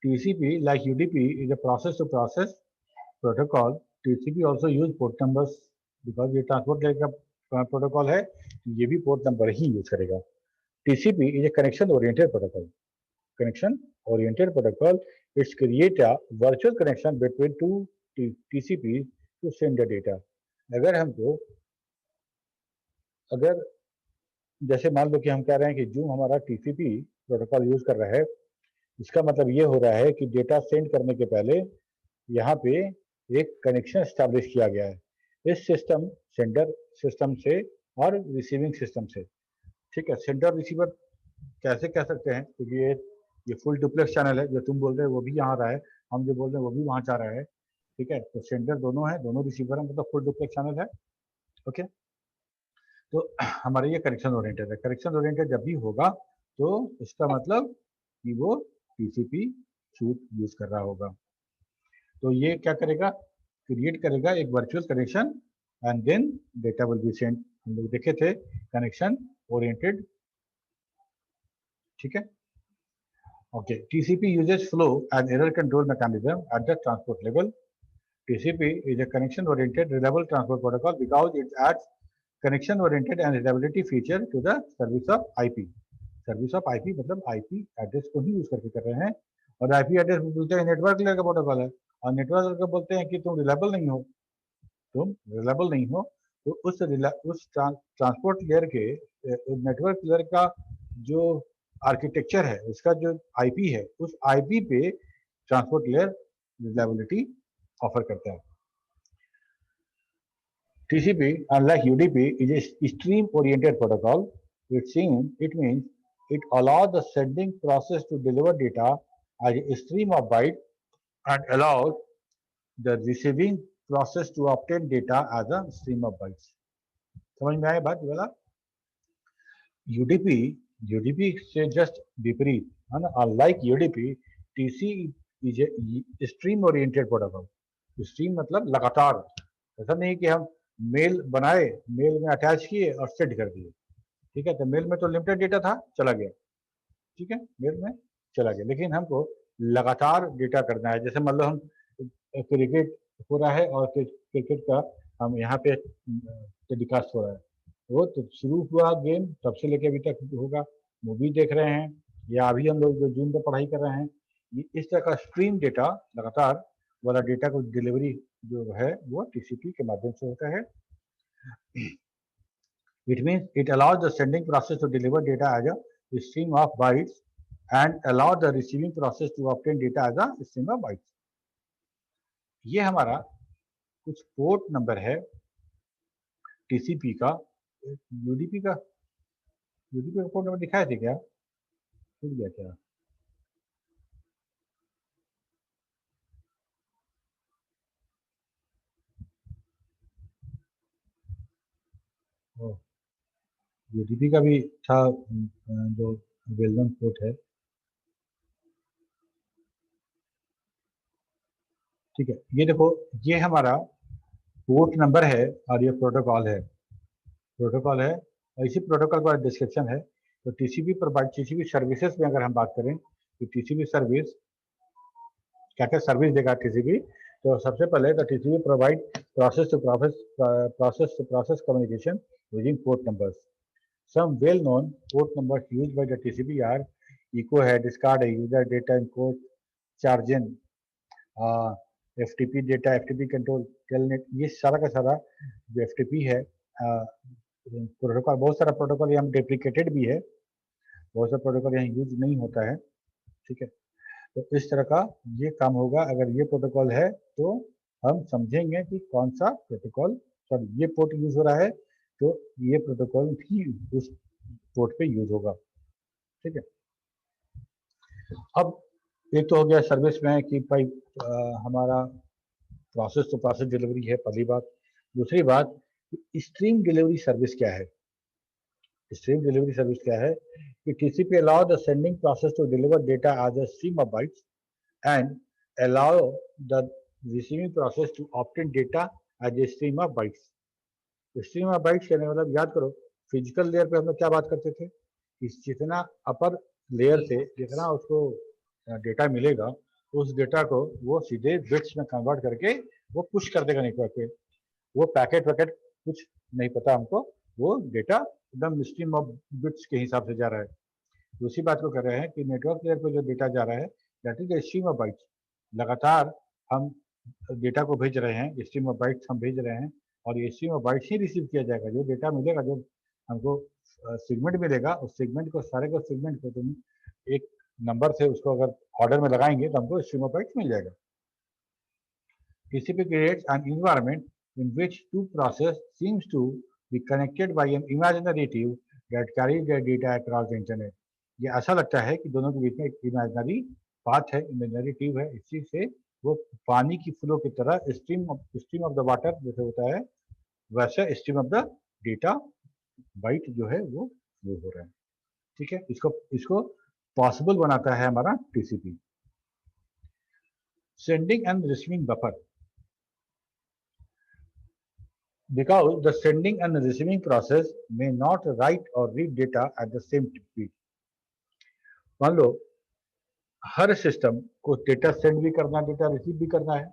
TCP like UDP is a process to process protocol. TCP also use port numbers because ये ट्रांसपोर्ट लेयर का प्रोटोकॉल है, ये भी पोर्ट नंबर ही यूज करेगा। TCP is a connection oriented protocol. Connection oriented protocol, it's create a virtual connection between two TCPs to send the data. अगर जैसे मान लो कि हम कह रहे हैं कि जो हमारा TCP प्रोटोकॉल यूज कर रहा है, इसका मतलब ये हो रहा है कि डेटा सेंड करने के पहले यहाँ पे एक कनेक्शन एस्टैब्लिश किया गया है इस सेंडर सिस्टम से और रिसीविंग सिस्टम से। ठीक है, सेंडर रिसीवर कैसे कह सकते हैं, क्योंकि ये फुल डुप्लेक्स चैनल है, जो तुम बोल रहे हो वो भी यहाँ आ रहा है, हम जो बोल रहे हैं वो भी वहाँ जा रहा है, ठीक है। तो सेंडर दोनों है, दोनों रिसीवर है, मतलब फुल डुप्लेक्स चैनल है। ओके, तो हमारा ये कनेक्शन ओरिएंटेड है। कनेक्शन ओरिएंटेड जब भी होगा तो इसका मतलब कि वो टीसीपी सूट यूज कर रहा होगा। तो ये क्या करेगा, क्रिएट करेगा एक virtual connection and then data will be sent. हम लोग देखे थे कनेक्शन ओरिएंटेड, ठीक है। Okay, TCP uses flow and error control mechanism at the transport level. TCP is a connection-oriented reliable transport protocol because it adds connection-oriented and reliability feature to the service of IP. Service of IP मतलब IP address को ही use करके कर रहे हैं, और IP address बोलते हैं network layer का प्रोटोकॉल है, और नेटवर्क लेयर का बोलते हैं कि तुम रिलायबल नहीं हो, तो उस ट्रांसपोर्ट लेयर के नेटवर्क लेयर का जो आर्किटेक्चर है, उसका जो आईपी है, उस आईपी पे ट्रांसपोर्ट लेयर रिलायबिलिटी ऑफर करता है। TCP, unlike UDP, is a stream-oriented protocol. It means it allows the sending process to deliver data as a stream of bytes and allows the receiving process to obtain data as a stream of bytes. समझ में आया बात वाला? UDP से just विपरीत है ना। Unlike UDP, TCP is a stream-oriented protocol. Stream मतलब लगातार, ऐसा नहीं कि हम मेल बनाए, मेल में अटैच किए और सेंड कर दिए, ठीक है। तो मेल में तो लिमिटेड डेटा था, चला गया, ठीक है, मेल में चला गया, लेकिन हमको लगातार डेटा करना है। जैसे मान लो हम क्रिकेट हो रहा है और क्रिकेट का हम यहाँ पे टेलीकास्ट हो रहा है, वो तो शुरू हुआ गेम तब से लेके अभी तक होगा, मूवी देख रहे हैं या अभी हम लोग जो जूम पे पढ़ाई कर रहे हैं, ये इस तरह का स्ट्रीम डेटा लगातार वाला डेटा को डिलीवरी जो है वो टीसीपी के माध्यम से होता है। It means it allows the sending process to deliver data as a stream of bytes and allow the receiving process to obtain data as a stream of bytes. ये हमारा कुछ पोर्ट नंबर है TCP का। UDP का port number दिखाए थे क्या, भूल गया क्या? यूडीपी का भी था जो वेल नोन पोर्ट है, ठीक है। ये देखो, ये हमारा पोर्ट नंबर है और ये प्रोटोकॉल है, और इसी प्रोटोकॉल का डिस्क्रिप्शन है। तो टीसीपी प्रोवाइड, टीसीपी सर्विसेज में अगर हम बात करें तो टीसीपी सर्विस क्या क्या सर्विस देगा टीसीपी। तो सबसे पहले the TCP provide process to process communication using port numbers. Some well-known port numbers used by the TCP are echo head, discard user data encode, chargen, FTP data, FTP control, telnet, ये सारा का सारा जो FTP है protocol, बहुत सारा protocol यहाँ deprecated भी है, बहुत सारा प्रोटोकॉल यहाँ यूज नहीं होता है, ठीक है। तो इस तरह का ये काम होगा। अगर ये प्रोटोकॉल है तो हम समझेंगे कि कौन सा प्रोटोकॉल, सॉरी ये पोर्ट यूज हो रहा है तो ये प्रोटोकॉल भी उस पोर्ट पे यूज होगा, ठीक है। अब एक तो हो गया सर्विस में कि भाई हमारा प्रोसेस टू प्रोसेस डिलीवरी है, पहली बात। दूसरी बात, स्ट्रीम डिलीवरी सर्विस क्या है। स्ट्रीम डिलीवरी सर्विस क्या है कि TCP allow the sending process to deliver data as a stream of bytes and allow the receiving process to obtain data as a stream of bytes. Stream of bytes कहने मतलब याद करो, physical layer पे हम लोग क्या बात करते थे कि जितना अपर लेयर से जितना उसको डेटा मिलेगा, उस डेटा को वो सीधे बिट्स में कन्वर्ट करके वो पुश कर देगा नेटवर्क पे। वो पैकेट वैकेट कुछ नहीं पता हमको, वो डेटा एकदम स्ट्रीम ऑफ बिट्स के हिसाब से जा रहा है। उसी बात को कर रहे हैं कि नेटवर्क लेयर पे जो डेटा जा रहा है that is stream of bytes. लगातार हम डेटा को भेज रहे हैं, स्ट्रीम ऑफ बाइट्स हम भेज रहे हैं, और ये stream of bytes he receive किया जाएगा। जो डेटा मिलेगा, जो हमको सेगमेंट मिलेगा, उस सेगमेंट को सारे को सेगमेंट को तुम एक नंबर से उसको अगर ऑर्डर में लगाएंगे तो हमको स्ट्रीम ऑफ बाइट्स मिल जाएगा। TCP creates an environment in which two processes seems to be connected by an imaginary tube that carries their data across the internet. ये ऐसा लगता है कि दोनों के बीच में एक इमेजिनरी पाथ है, इमेजिनरी ट्यूब है, इसी से वो पानी की फ्लो की तरह स्ट्रीम ऑफ द वाटर जैसे होता है वैसे stream of the data byte जो है वो फ्लो हो रहा है। ठीक है, इसको इसको पॉसिबल बनाता है हमारा TCP. Sending end receiving buffer, because the sending and receiving process may not write or read data at the same speed. मान लो हर सिस्टम को डेटा सेंड भी करना, डेटा रिसीव भी करना है,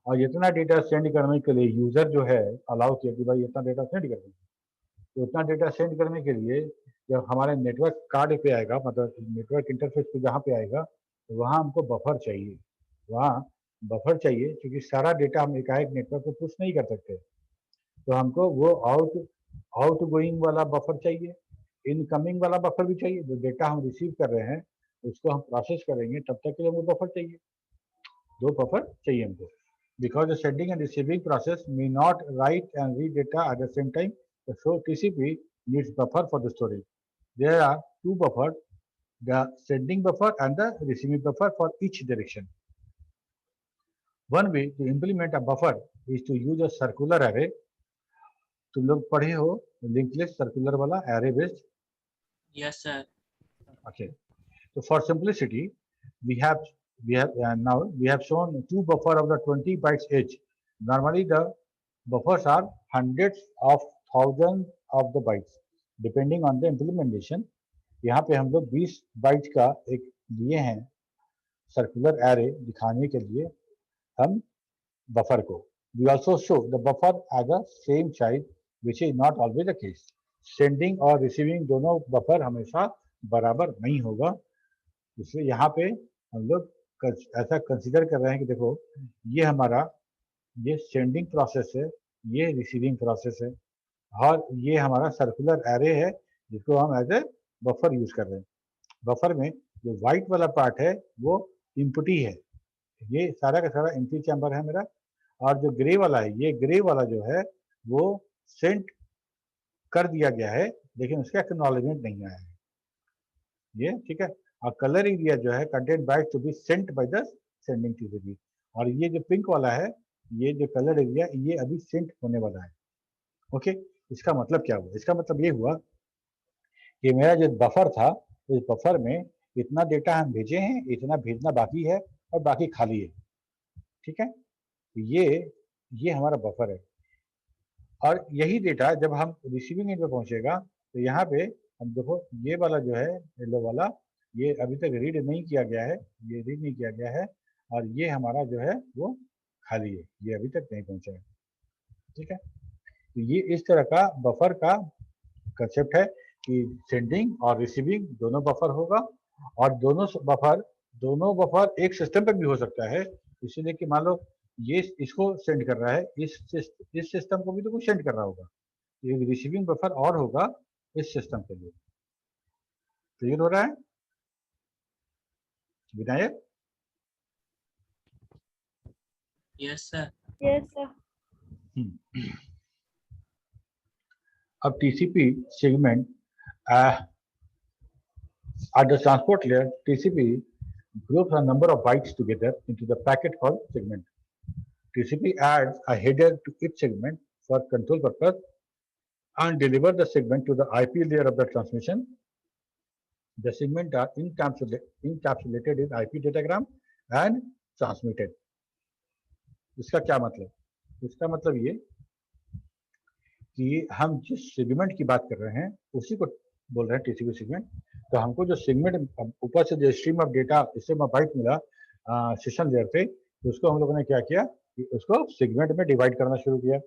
और इतना डेटा सेंड करने के लिए यूजर जो है अलाउ किया कि भाई इतना डेटा सेंड करना है। तो उतना डेटा सेंड करने के लिए जब हमारे नेटवर्क कार्ड पे आएगा, मतलब नेटवर्क इंटरफेस पे जहाँ पे आएगा, तो वहाँ हमको बफर चाहिए, वहाँ बफर चाहिए, क्योंकि सारा डेटा हम एकाएक नेटवर्क पे पुश नहीं कर सकते। तो हमको वो आउट गोइंग वाला बफर चाहिए, इनकमिंग वाला बफर भी चाहिए। जो डेटा हम रिसीव कर रहे हैं उसको हम प्रोसेस करेंगे तब तक के लिए हमको बफर चाहिए, 2 बफर चाहिए हमको। Because the sending end receiving process may not right and read data at the same time, so TCP needs buffer for the storage. There are 2 buffers, the sending buffer and the receiving buffer for each direction. One way to implement a buffer is to use a circular array. तुम लोग पढ़े हो link list circular वाला array based? Yes, sir. Okay. So for simplicity, we have now we have shown 2 buffer of the 20 bytes each. Normally the buffers are hundreds of thousands of the bytes depending on the implementation. यहाँ पे हम लोग 20 bytes का एक लिए हैं circular array दिखाने के लिए हम बफर को। We also show the buffer as a same size, which is not always the case. Sending और receiving दोनों बफर हमेशा बराबर नहीं होगा, इसलिए यहाँ पे हम लोग ऐसा कंसीडर कर रहे हैं कि देखो ये हमारा ये सेंडिंग प्रोसेस है, ये रिसीविंग प्रोसेस है, और ये हमारा सर्कुलर एरे है जिसको हम एज ए बफर यूज कर रहे हैं। बफर में जो व्हाइट वाला पार्ट है वो इम्पटी है, ये सारा का सारा एम्प्टी चैम्बर है मेरा, और जो ग्रे वाला है, ये ग्रे वाला जो है वो सेंड कर दिया गया है लेकिन उसका एक्नॉलेजमेंट नहीं आया है, ये ठीक है। और कलर एरिया जो है content bytes to be sent by the sending TCP, और ये जो पिंक वाला है, ये जो कलर एरिया, ये अभी सेंट होने वाला है। ओके, इसका मतलब क्या हुआ? इसका मतलब ये हुआ कि मेरा जो बफर था, इस बफर में इतना डेटा हम भेजे हैं, इतना भेजना बाकी है और बाकी खाली है। ठीक है, ये हमारा बफर है, और यही डेटा जब हम रिसीविंग एंड पे पहुंचेगा तो यहाँ पे हम देखो ये वाला जो है येलो वाला, ये अभी तक रीड नहीं किया गया है, ये रीड नहीं किया गया है, और ये हमारा जो है वो खाली है, ये अभी तक नहीं पहुंचा है। ठीक है, तो ये इस तरह का बफर का कंसेप्ट है कि सेंडिंग और रिसीविंग दोनों बफर होगा, और दोनों बफर एक सिस्टम पे भी हो सकता है। इसीलिए कि मान लो ये इसको सेंड कर रहा है, इस सिस्टम को भी तो कुछ सेंड कर रहा होगा, एक रिसीविंग बफर और होगा इस सिस्टम के लिए। क्लियर हो रहा है Vinayak? Yes, sir. Yes, sir. अब TCP segment at the transport layer, TCP groups a number of bytes together into the packet called segment. TCP adds a header to each segment for control purpose and deliver the segment to the IP layer of the transmission. The segments are encapsulated in IP datagram and transmitted. इसका क्या मतलब? इसका मतलब ये कि हम जिस segment की बात कर रहे हैं उसी को बोल रहे हैं टीसीपी सेगमेंट। तो हमको जो सेगमेंट ऊपर से जो stream of data stream of bite मिला सेशन लेयर पे, तो उसको हम लोगों ने क्या किया कि उसको सेगमेंट में डिवाइड करना शुरू किया,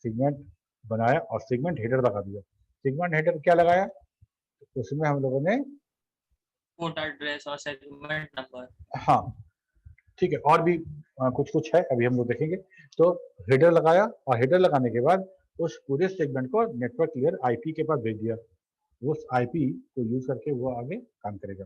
सेगमेंट बनाया और सेगमेंट हेडर लगा दिया। सेगमेंट हेडर क्या लगाया? उसमें हम लोगों ने पोर्ट एड्रेस और सेगमेंट नंबर। हाँ ठीक है, और भी कुछ है, अभी हम लोग देखेंगे। तो हेडर लगाया, और हेडर लगाने के बाद उस पूरे सेगमेंट को नेटवर्क लेयर आईपी के पास भेज दिया, उस आईपी को यूज करके वो आगे काम करेगा।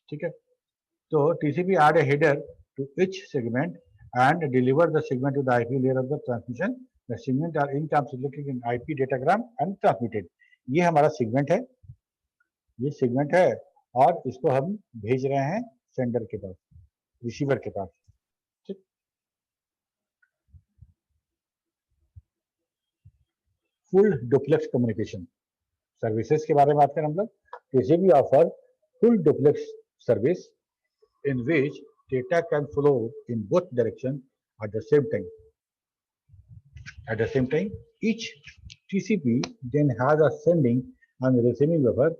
ठीक है, तो TCP add a header to each segment and deliver the segment to the IP layer of the transmission. The segment are encapsulated in IP datagram and transmitted. ये हमारा सेगमेंट है, ये सेगमेंट है और इसको हम भेज रहे हैं सेंडर के पास, रिसीवर के पास। ठीक, फुल डुप्लेक्स कम्युनिकेशन सर्विसेज के बारे में बात करें हम लोग, TCP offer full duplex service in which data can flow in both directions at the same time. At the same time, each TCP then has a sending and receiving buffer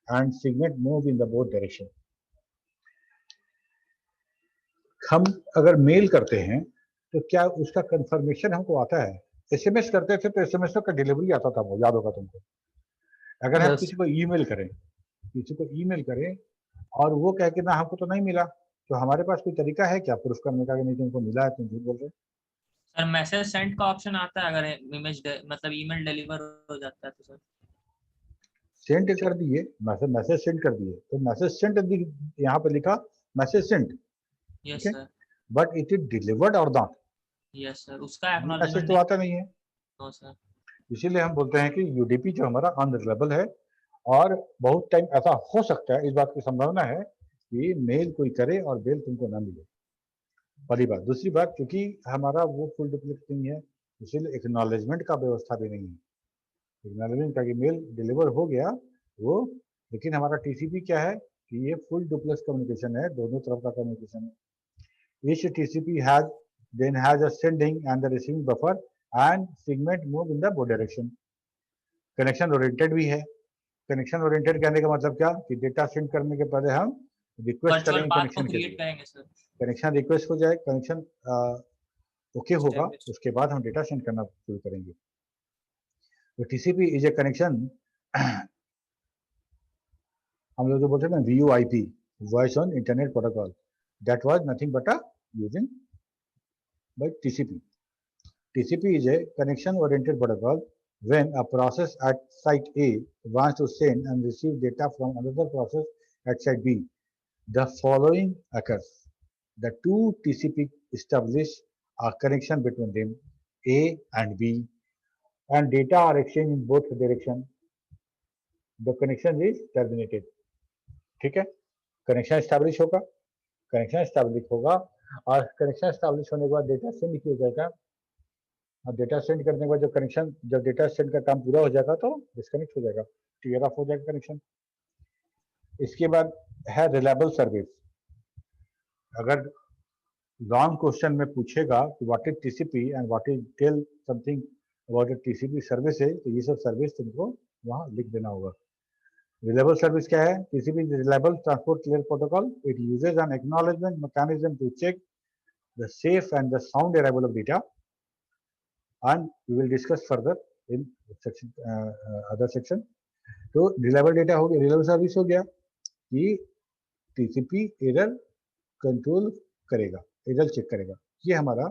and segment move in the both direction. हम अगर mail करते हैं तो क्या उसका confirmation हमको आता है? SMS करते थे तो SMS का डिलीवरी आता था, वो याद होगा तुमको। अगर हम किसी को ईमेल करें और वो कहे कि ना हमको तो नहीं मिला, तो हमारे पास कोई तरीका है क्या प्रूफ करने का कि नहीं तुमको मिला है, तुम झूठ बोल रहे हो? सर मैसेज सेंड का ऑप्शन आता है, अगर इमेज मतलब ईमेल डिलीवर हो जाता है तो सर सेंड कर दिए, मैसेज सेंड कर दिए, तो मैसेज सेंड यहाँ पे लिखा message send, yes Okay. Sir, but it is delivered और नॉट, यस सर, उसका मैसेज एक्नॉलेजमेंट तो आता नहीं है। No sir. इसीलिए हम बोलते हैं कि यूडीपी जो हमारा अनरिलायबल है, और बहुत टाइम ऐसा हो सकता है, इस बात की संभावना है कि मेल कोई करे और मेल तुमको ना मिले, पहली बात। दूसरी बात, क्योंकि हमारा वो फुल डुप्लीकेट नहीं है, इसीलिए एक्नॉलेजमेंट का व्यवस्था भी नहीं है। एक्नॉलेजमेंट का कि मेल डिलीवर हो गया वो, लेकिन हमारा टीसीपी क्या है कि ये फुल डुप्लेक्स कम्युनिकेशन है, दोनों तरफ का कम्युनिकेशन है। Each TCP has a sending and the receiving buffer and segment move in the both direction. Connection oriented भी है। कनेक्शन ओरिएंटेड कहने का मतलब क्या कि डेटा सेंड करने के पहले हम रिक्वेस्ट वर्चुअल करेंगे पाथ को कनेक्शन के क्रिएट लिए, करेंगे सर। कनेक्शन रिक्वेस्ट हो जाए, कनेक्शन ओके होगा, उसके बाद हम डेटा सेंड करना शुरू करेंगे। तो टीसीपी इज ए कनेक्शन, हम लोग जो बोलते हैं ना VoIP, voice on internet protocol, that was nothing but a using by TCP. TCP is a connection-oriented protocol. When a process at site A wants to send and receive data from another process at site B, the following occurs. The two TCP establish a connection between them, A and B, and data are exchanged in both directions. The connection is terminated. ठीक है, connection establish होगा, और connection establish होने के बाद data send किया जाएगा, और डेटा सेंड करने के बाद जब डेटा सेंड का काम पूरा हो जाएगा तो डिस्कनेक्ट हो जाएगा, क्लियर ऑफ हो जाएगा कनेक्शन। इसके बाद है रिलायबल सर्विस। अगर लॉन्ग क्वेश्चन में पूछेगा कि what is TCP and what is tell something about TCP service है, तो ये सब सर्विस तुमको वहाँ लिख देना होगा। रिलायबल सर्विस क्या है? TCP is reliable transport layer protocol. It uses an acknowledgement mechanism to check the safe and the sound arrival of data, and we will discuss further in section other section. तो reliable data हो गया, reliable service हो गया कि TCP error control करेगा, error check करेगा। ये हमारा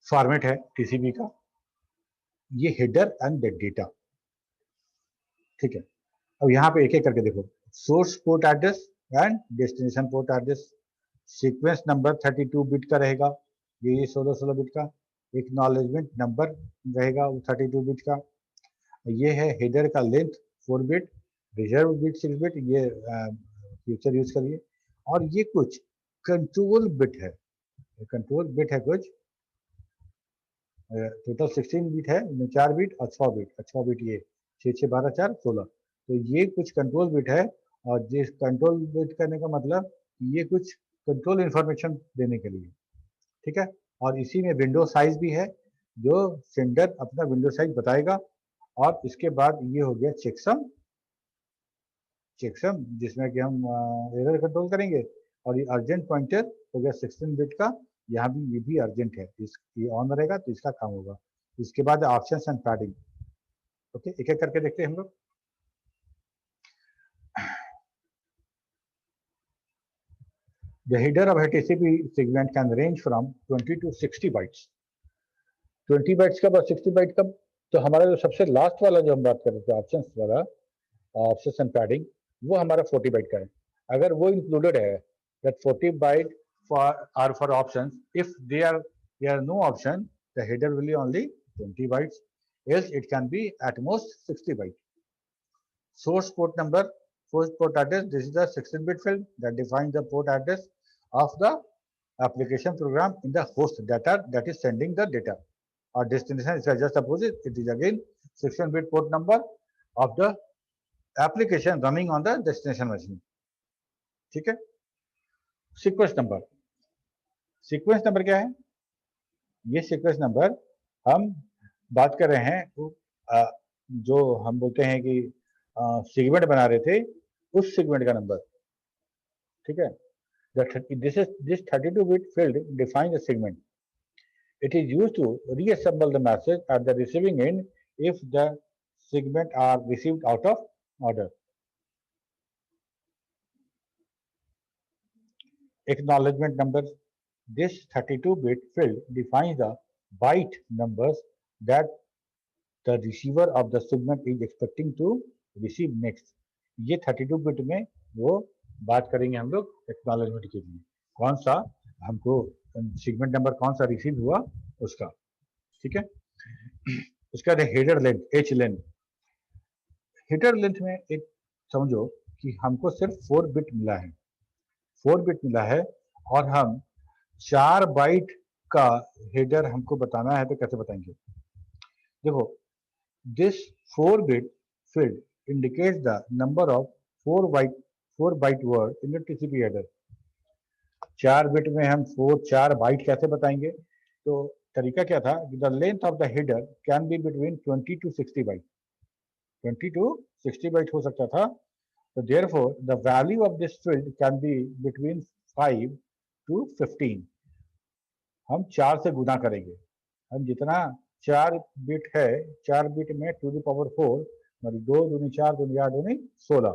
फॉर्मेट है टीसीपी का, ये हेडर एंड द डेटा। ठीक है, अब यहाँ पे एक एक करके देखो। Source port address and destination port address, sequence number 32 bit का रहेगा, ये 16 बिट का। एक्नॉलेजमेंट नंबर रहेगा वो 32 बिट का। ये है हेडर का length 4 bit, reserve bit 6 bit, ये फ्यूचर यूज करिए। और ये कुछ कंट्रोल बिट है, कंट्रोल बिट है कुछ, टोटल 16 बिट है, 4 बिट और 6 बिट, 6 बिट ये 6 6 12 4 16, तो ये कुछ कंट्रोल बिट है। और जिस कंट्रोल बिट करने का मतलब ये कुछ कंट्रोल इंफॉर्मेशन देने के लिए, ठीक है। और इसी में विंडो साइज भी है, जो सेंडर अपना विंडो साइज बताएगा। और इसके बाद ये हो गया चेकसम, जिसमें कि हम एरर कंट्रोल करेंगे। और ये अर्जेंट पॉइंटर हो गया 16 बिट का, यहाँ भी ये भी अर्जेंट है, ये ऑन रहेगा तो इसका काम होगा। इसके बाद ऑप्शंस एंड पैडिंग। ओके, एक एक करके देखते हैं हम लोग। The header of a TCP segment can range from 20 to 60 bytes. 20 bytes कब और 60 byte कब? तो हमारा जो सबसे लास्ट वाला जो हम बात कर रहे थे ऑप्शंस वाला, ऑप्शंस एंड पैडिंग, वो हमारा 40 बाइट का है। अगर वो इंक्लूडेड है, that 40 byte are for options. If there are no option, the header will be only 20 bytes. Else it can be at most 60 bytes. source port number, source port address. This is the 16-bit field that defines the port address of the application program in the host data that is sending the data. Or destination is just opposite. It is again 16-bit port number of the application running on the destination machine. ठीक है? Sequence number. Sequence number क्या है? ये sequence number हम बात कर रहे हैं जो हम बोलते हैं कि सेगमेंट बना रहे थे उस सेगमेंट का नंबर. ठीक है? This 32-bit field defines a segment. It is used to reassemble the message at the receiving end if the segment are received out of order. Acknowledgement number. This 32-bit field defines the byte numbers that the receiver of the segment is expecting to receive next. ये 32 bit में वो बात करेंगे हम लोग acknowledgement के लिए, कौन सा हमको सेगमेंट नंबर कौन सा रिसीव हुआ उसका. ठीक है? उसका header length, H length. Header length में एक समझो कि हमको सिर्फ 4 बिट मिला है, 4 बिट मिला है और हम 4 बाइट का हेडर हमको बताना है तो कैसे बताएंगे? देखो, this 4-bit field indicates the number of 4 byte word in the TCP header. 4 bit में हम 4 बाइट कैसे बताएंगे? तो तरीका क्या था कि the length of the header can be between 20 to 60 byte. 20 to 60 byte हो सकता था. So therefore the value of this field can be between 5 to 15. हम 4 से गुना करेंगे. हम जितना 4 बिट है, 4 बिट में 2 to the power 4 मतलब 2 दूनी 4 दूनी 8 दूनी 16.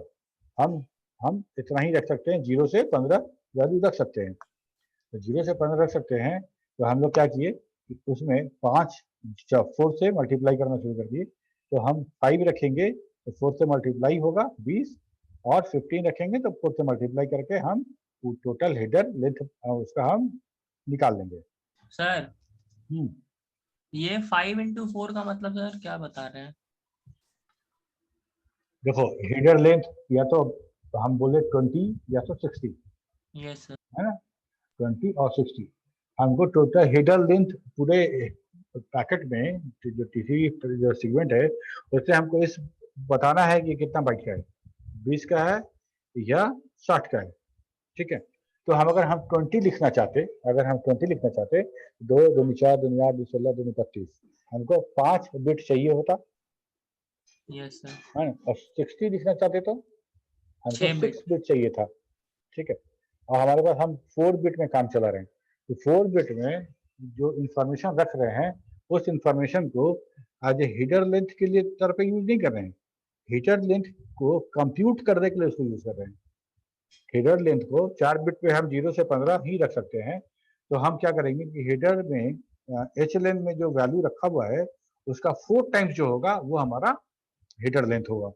हम इतना ही रख सकते हैं. 0 से 15 वैल्यू रख सकते हैं. तो 0 से 15 रख सकते हैं. तो हम लोग क्या किए कि उसमें 4 से मल्टीप्लाई करना शुरू कर दिए. तो हम 5 रखेंगे तो 4 से मल्टीप्लाई होगा 20 और 15 रखेंगे तो 4 से मल्टीप्लाई करके हम टोटल हेडर लेंथ उसका हम निकाल लेंगे. सर ये 5 into 4 का मतलब सर क्या बता रहे हैं? देखो, हेडर लेंथ या तो हम बोले 20 या तो 60. Yes sir. है ना? 20 और 60. हमको टोटल हेडर लेंथ पूरे पैकेट में जो टीसी जो सेगमेंट है उससे हमको इस बताना है कि कितना बाइट का है, 20 का है या 60 का है. ठीक है? तो अगर हम 20 लिखना चाहते, 2 दूनी 4 दूनी 8 दूनी 16 दूनी 25, हमको 5 बिट चाहिए होता. Yes sir. है ना? और 60 लिखना चाहते तो हमको 6 बिट चाहिए था. ठीक है? और हमारे पास हम 4 बिट में काम चला रहे हैं. तो 4 बिट में जो इंफॉर्मेशन रख रहे हैं उस इंफॉर्मेशन को आज हेडर लेंथ के लिए तरह पे यूज नहीं कर रहे हैं. हेडर लेंथ को कंप्यूट करने के लिए उसको यूज कर रहे हैं. हेडर लेंथ को 4 बिट पे हम 0 से 15 ही रख सकते हैं. तो हम क्या करेंगे कि हेडर में एच लेंथ में जो वैल्यू रखा हुआ है उसका 4 टाइम्स जो होगा वो हमारा हेडर लेंथ होगा.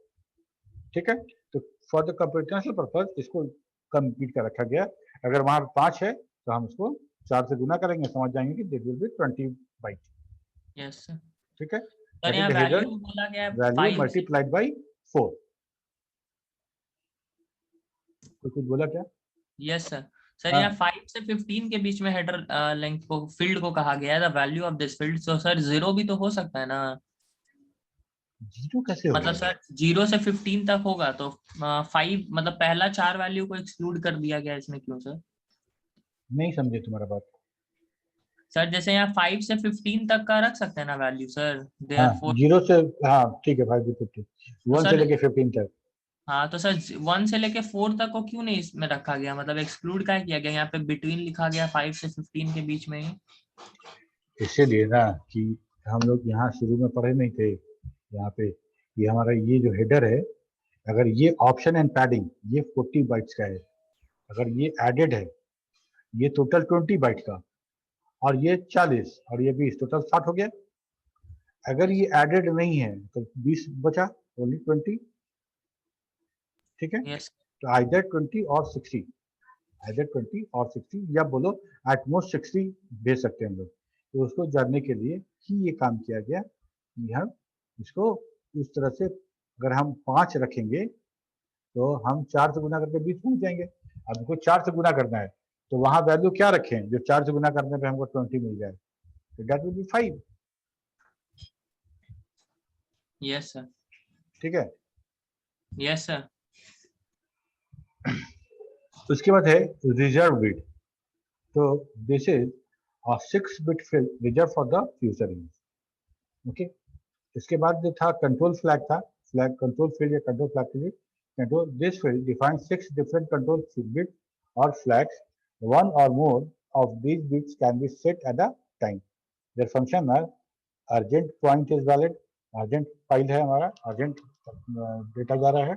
ठीक है? तो फॉर द कंप्यूटेशनल पर्पस इसको कंप्यूट कर रखा गया. अगर वहां 5 है तो हम उसको 4 से गुना करेंगे, समझ जाएंगे कि this will be 20 byte. Yes sir. ठीक है? सर यहाँ वैल्यू बोला गया है वैल्यू 5 मल्टीप्लाइड बाय 4. तो कुछ बोला क्या? Yes sir. सर यहाँ 5 से 15 के बीच में हेडर लेंथ को फील्ड को कहा गया है the value of this field. So sir 0 भी तो हो सकता है ना? 0 कैसे होगा? मतलब सर 0 से 15 तक होगा तो 5 मतलब पहला 4 वैल्यू को एक्सक्लूड कर दिया गया इसमें, क्यों सर? नहीं समझे तुम्हारा बात. सर जैसे यहाँ 5 से 15 तक का रख सकते हैं ना वैल्यू सर. हाँ, 4. 0 से हाँ ठीक है 5 से 15, 1 से सर लेके 15 तक. हाँ तो सर 1 से लेके 4 तक को क्यों नहीं इसमें रखा गया? मतलब एक्सक्लूड क्या किया गया? यहाँ पे बिटवीन लिखा गया 5 से 15 के बीच में ही. इसीलिए ना कि हम लोग यहाँ शुरू में पढ़े नहीं थे. यहाँ पे ये हमारा ये जो हेडर है, अगर ये ऑप्शन एंड पैडिंग ये 40 बाइट्स का है, अगर ये एडेड है ये टोटल 20 बाइट का, और ये 40 और ये 20 टोटल 60 हो गया. अगर ये एडेड नहीं है तो 20 बचा, ओनली 20. ठीक है? यस. तो आइदर 20 और 60, आइदर 20 और 60 या बोलो एट मोस्ट 60 भेज सकते हैं हम लोग. तो उसको जानने के लिए ही ये काम किया गया कि हम इसको उस तरह से अगर हम 5 रखेंगे तो हम 4 से गुना करके 20 पहुंच जाएंगे। अब हमको 4 से गुना करना है तो वहां वैल्यू क्या रखें जो 4 से गुना करने पे हमको 20 मिल जाए, तो that will B 5। Yes sir. ठीक है, यस सर। उसके बाद है रिजर्व बिट। तो this is a 6-bit field reserved for the future use. Okay, इसके बाद जो था कंट्रोल फ्लैग था, फ्लैग कंट्रोल फील्ड या कंट्रोल फ्लैग के लिए control this field defines 6 different control bit और flags, one or more of these bits can be set at a time. Their function are urgent point is valid, urgent file है हमारा, urgent data जा रहा है,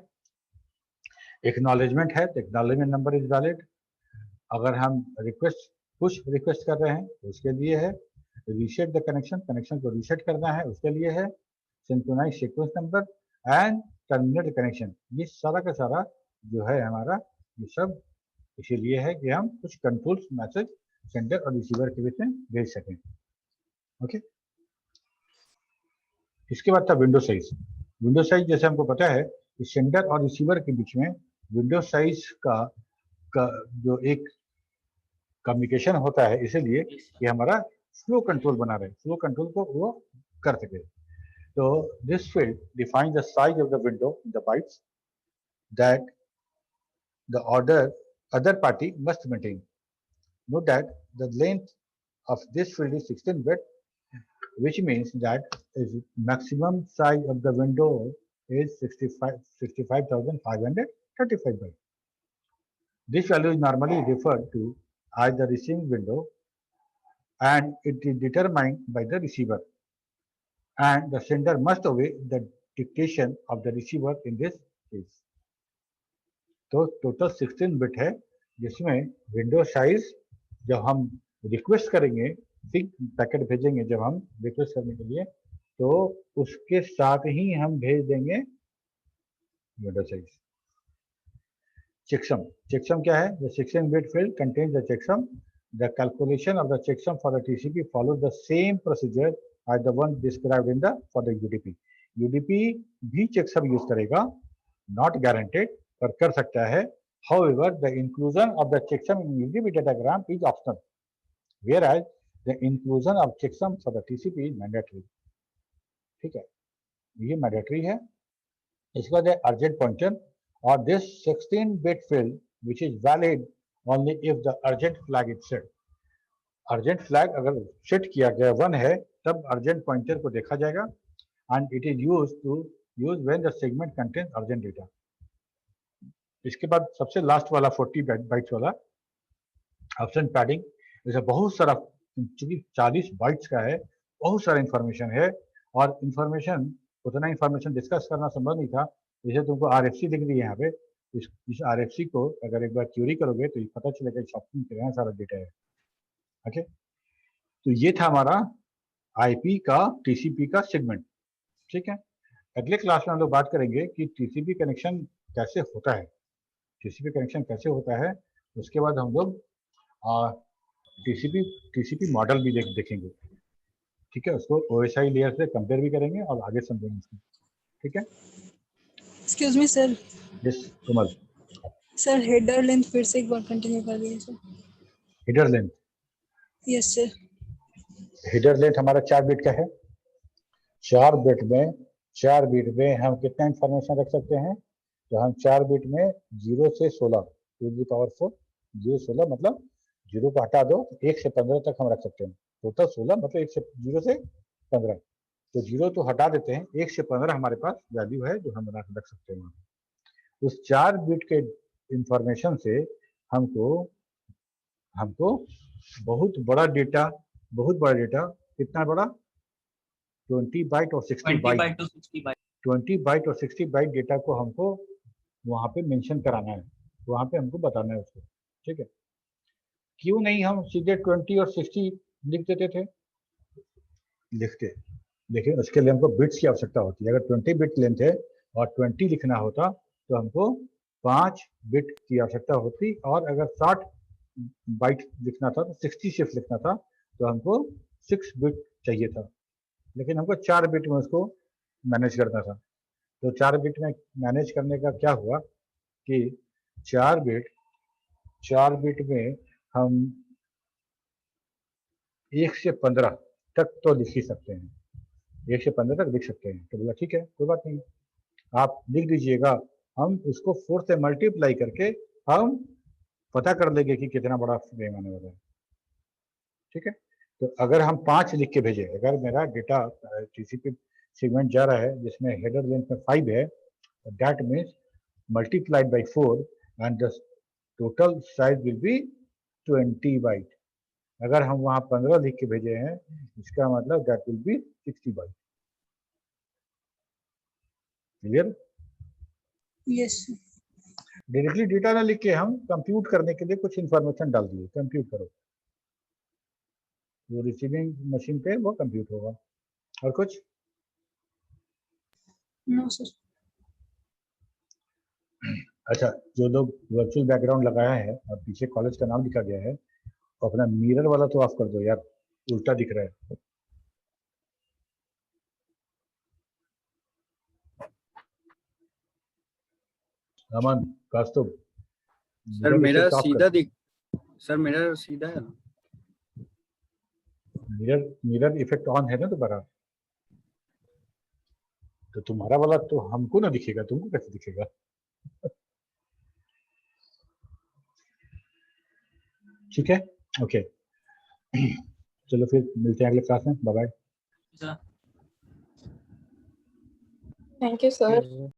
acknowledgement है तो acknowledgement number is valid, अगर हम रिक्वेस्ट पुश रिक्वेस्ट कर रहे हैं तो उसके लिए है, रीसेट द कनेक्शन, कनेक्शन को रीसेट करना है उसके लिए है, synchronize sequence number and terminate connection. ये सारा का सारा जो है हमारा ये सब इसीलिए है कि हम कुछ कंट्रोल मैसेज सेंडर और रिसीवर के बीच में भेज सकें। ओके, इसके बाद था विंडो साइज। विंडो साइज जैसे हमको पता है कि सेंडर और रिसीवर के बीच में विंडो साइज का जो एक कम्युनिकेशन होता है, इसीलिए कि हमारा फ्लो कंट्रोल बना रहे, फ्लो कंट्रोल को वो कर सके। तो this field defines the size of the window the bytes that the other party must maintain. Note that the length of this field is 16-bit, which means that its maximum size of the window is 65,535 bytes. This value is normally referred to as the receiving window, and it is determined by the receiver, and the sender must obey the dictation of the receiver in this case. तो total 16 bit है, जिसमें window size जब हम request करेंगे, ठीक packet भेजेंगे जब हम रिक्वेस्ट करने के लिए, तो उसके साथ ही हम भेज देंगे विंडो साइज। चेकसम, चेकसम क्या है? The 16 bit field contains the checksum. The calculation of the checksum for the TCP follow the same procedure as the one described in the for the UDP. UDP भी checksum use करेगा, not guaranteed, पर कर सकता है। However, the inclusion of the checksum in UDP datagram is optional, whereas the inclusion of checksum for the TCP is mandatory. ठीक है, ये mandatory है। इसके बाद है urgent pointer or this 16-bit field which is valid only if the urgent flag is set. Urgent flag अगर set किया गया 1 है तब urgent pointer को देखा जाएगा, and it is used when the segment contains urgent data. इसके बाद सबसे लास्ट वाला 40 बाइट्स वाला ऑप्शन पैडिंग, जैसे बहुत सारा, चूंकि 40 बाइट्स का है, बहुत सारा इंफॉर्मेशन है, और इंफॉर्मेशन उतना इंफॉर्मेशन डिस्कस करना संभव नहीं था। जैसे तुमको आरएफसी दिख रही है यहाँ पे, इस आरएफसी को अगर एक बार क्यूरी करोगे तो ये पता चलेगा शॉपिंग कितना सारा डेटा है। ओके, तो ये था हमारा आईपी का टीसीपी का सेगमेंट। ठीक है, अगले क्लास में हम लोग बात करेंगे कि टीसीपी कनेक्शन कैसे होता है, टीसीपी कनेक्शन कैसे होता है। उसके बाद हम लोग टीसीपी मॉडल भी देखेंगे। ठीक है, उसको ओएसआई लेयर से कंपेयर भी करेंगे और आगे समझेंगे इसको। ठीक है, एक्सक्यूज मी सर। यस कमल। सर हेडर लेंथ फिर से एक बार कंटिन्यू कर दीजिए sir. Header length, yes sir. Header length हमारा 4 बिट का है। 4 बिट में हम कितना इंफॉर्मेशन रख सकते हैं? तो हम 4 बिट में 0 से 16 टू द पावर 4, 0 16 मतलब 0 को हटा दो, 1 से 15 तक हम रख सकते हैं। टोटल 16 मतलब 1 से 0 से 15, तो 0 तो हटा देते हैं, 1 से 15 हमारे पास वैल्यू है जो हम रख सकते हैं। उस 4 बिट के इंफॉर्मेशन से हमको बहुत बड़ा डेटा कितना बड़ा? 20 बाइट और 60 बाइट, 20 बाइट और 60 बाइट डेटा को हमको वहां पे मेंशन कराना है, वहां पे हमको बताना है उसको। ठीक है, क्यों नहीं हम सीधे 20 और 60 लिख देते थे? लिखते, लेकिन उसके लिए हमको बिट्स की आवश्यकता होती है। अगर 20 बिट लेंथ है और 20 लिखना होता तो हमको 5 बिट की आवश्यकता होती, और अगर 60 बाइट लिखना था तो 60 शिफ्ट लिखना था तो हमको 6 बिट चाहिए था, लेकिन हमको 4 बिट में उसको मैनेज करना था। तो 4 बिट में मैनेज करने का क्या हुआ कि 4 बिट में हम 1 से 15 तक तो लिख ही सकते हैं, 1 से 15 तक लिख सकते हैं। तो बोला ठीक है, कोई बात नहीं, आप लिख दीजिएगा, हम उसको 4 से मल्टीप्लाई करके हम पता कर लेंगे कि कितना बड़ा फ्रेम आने वाला है। ठीक है, तो अगर हम 5 लिख के भेजें, अगर मेरा डेटा टीसीपी सेगमेंट जा रहा है जिसमें हेडर लेंथ में 5 है, that means multiplied by 4 and the total size will be 20 byte. अगर हम वहां 15 लिख के भेजे हैं, इसका मतलब that will be 60 byte. Clear? Yes directly data ना लिख के हम कंप्यूट करने के लिए कुछ इंफॉर्मेशन डाल दिए, कंप्यूट करो, वो रिसीविंग मशीन पे वो कंप्यूट होगा। और कुछ? No sir. अच्छा, जो लोग वर्चुअल बैकग्राउंड लगाया है और पीछे कॉलेज का नाम लिखा गया है, तो अपना मिरर वाला तो ऑफ कर दो यार, उल्टा दिख रहा है। अमन, कास्तुब, सर मेरा effect off सीधा कर। दिख, सर मेरा सीधा है ना। मिरर इफेक्ट ऑन है ना दोबारा? तो तुम्हारा वाला तो हमको ना दिखेगा, तुमको कैसे दिखेगा? ठीक है, ओके। चलो फिर मिलते हैं अगले क्लास में, bye bye. Sir thank you sir.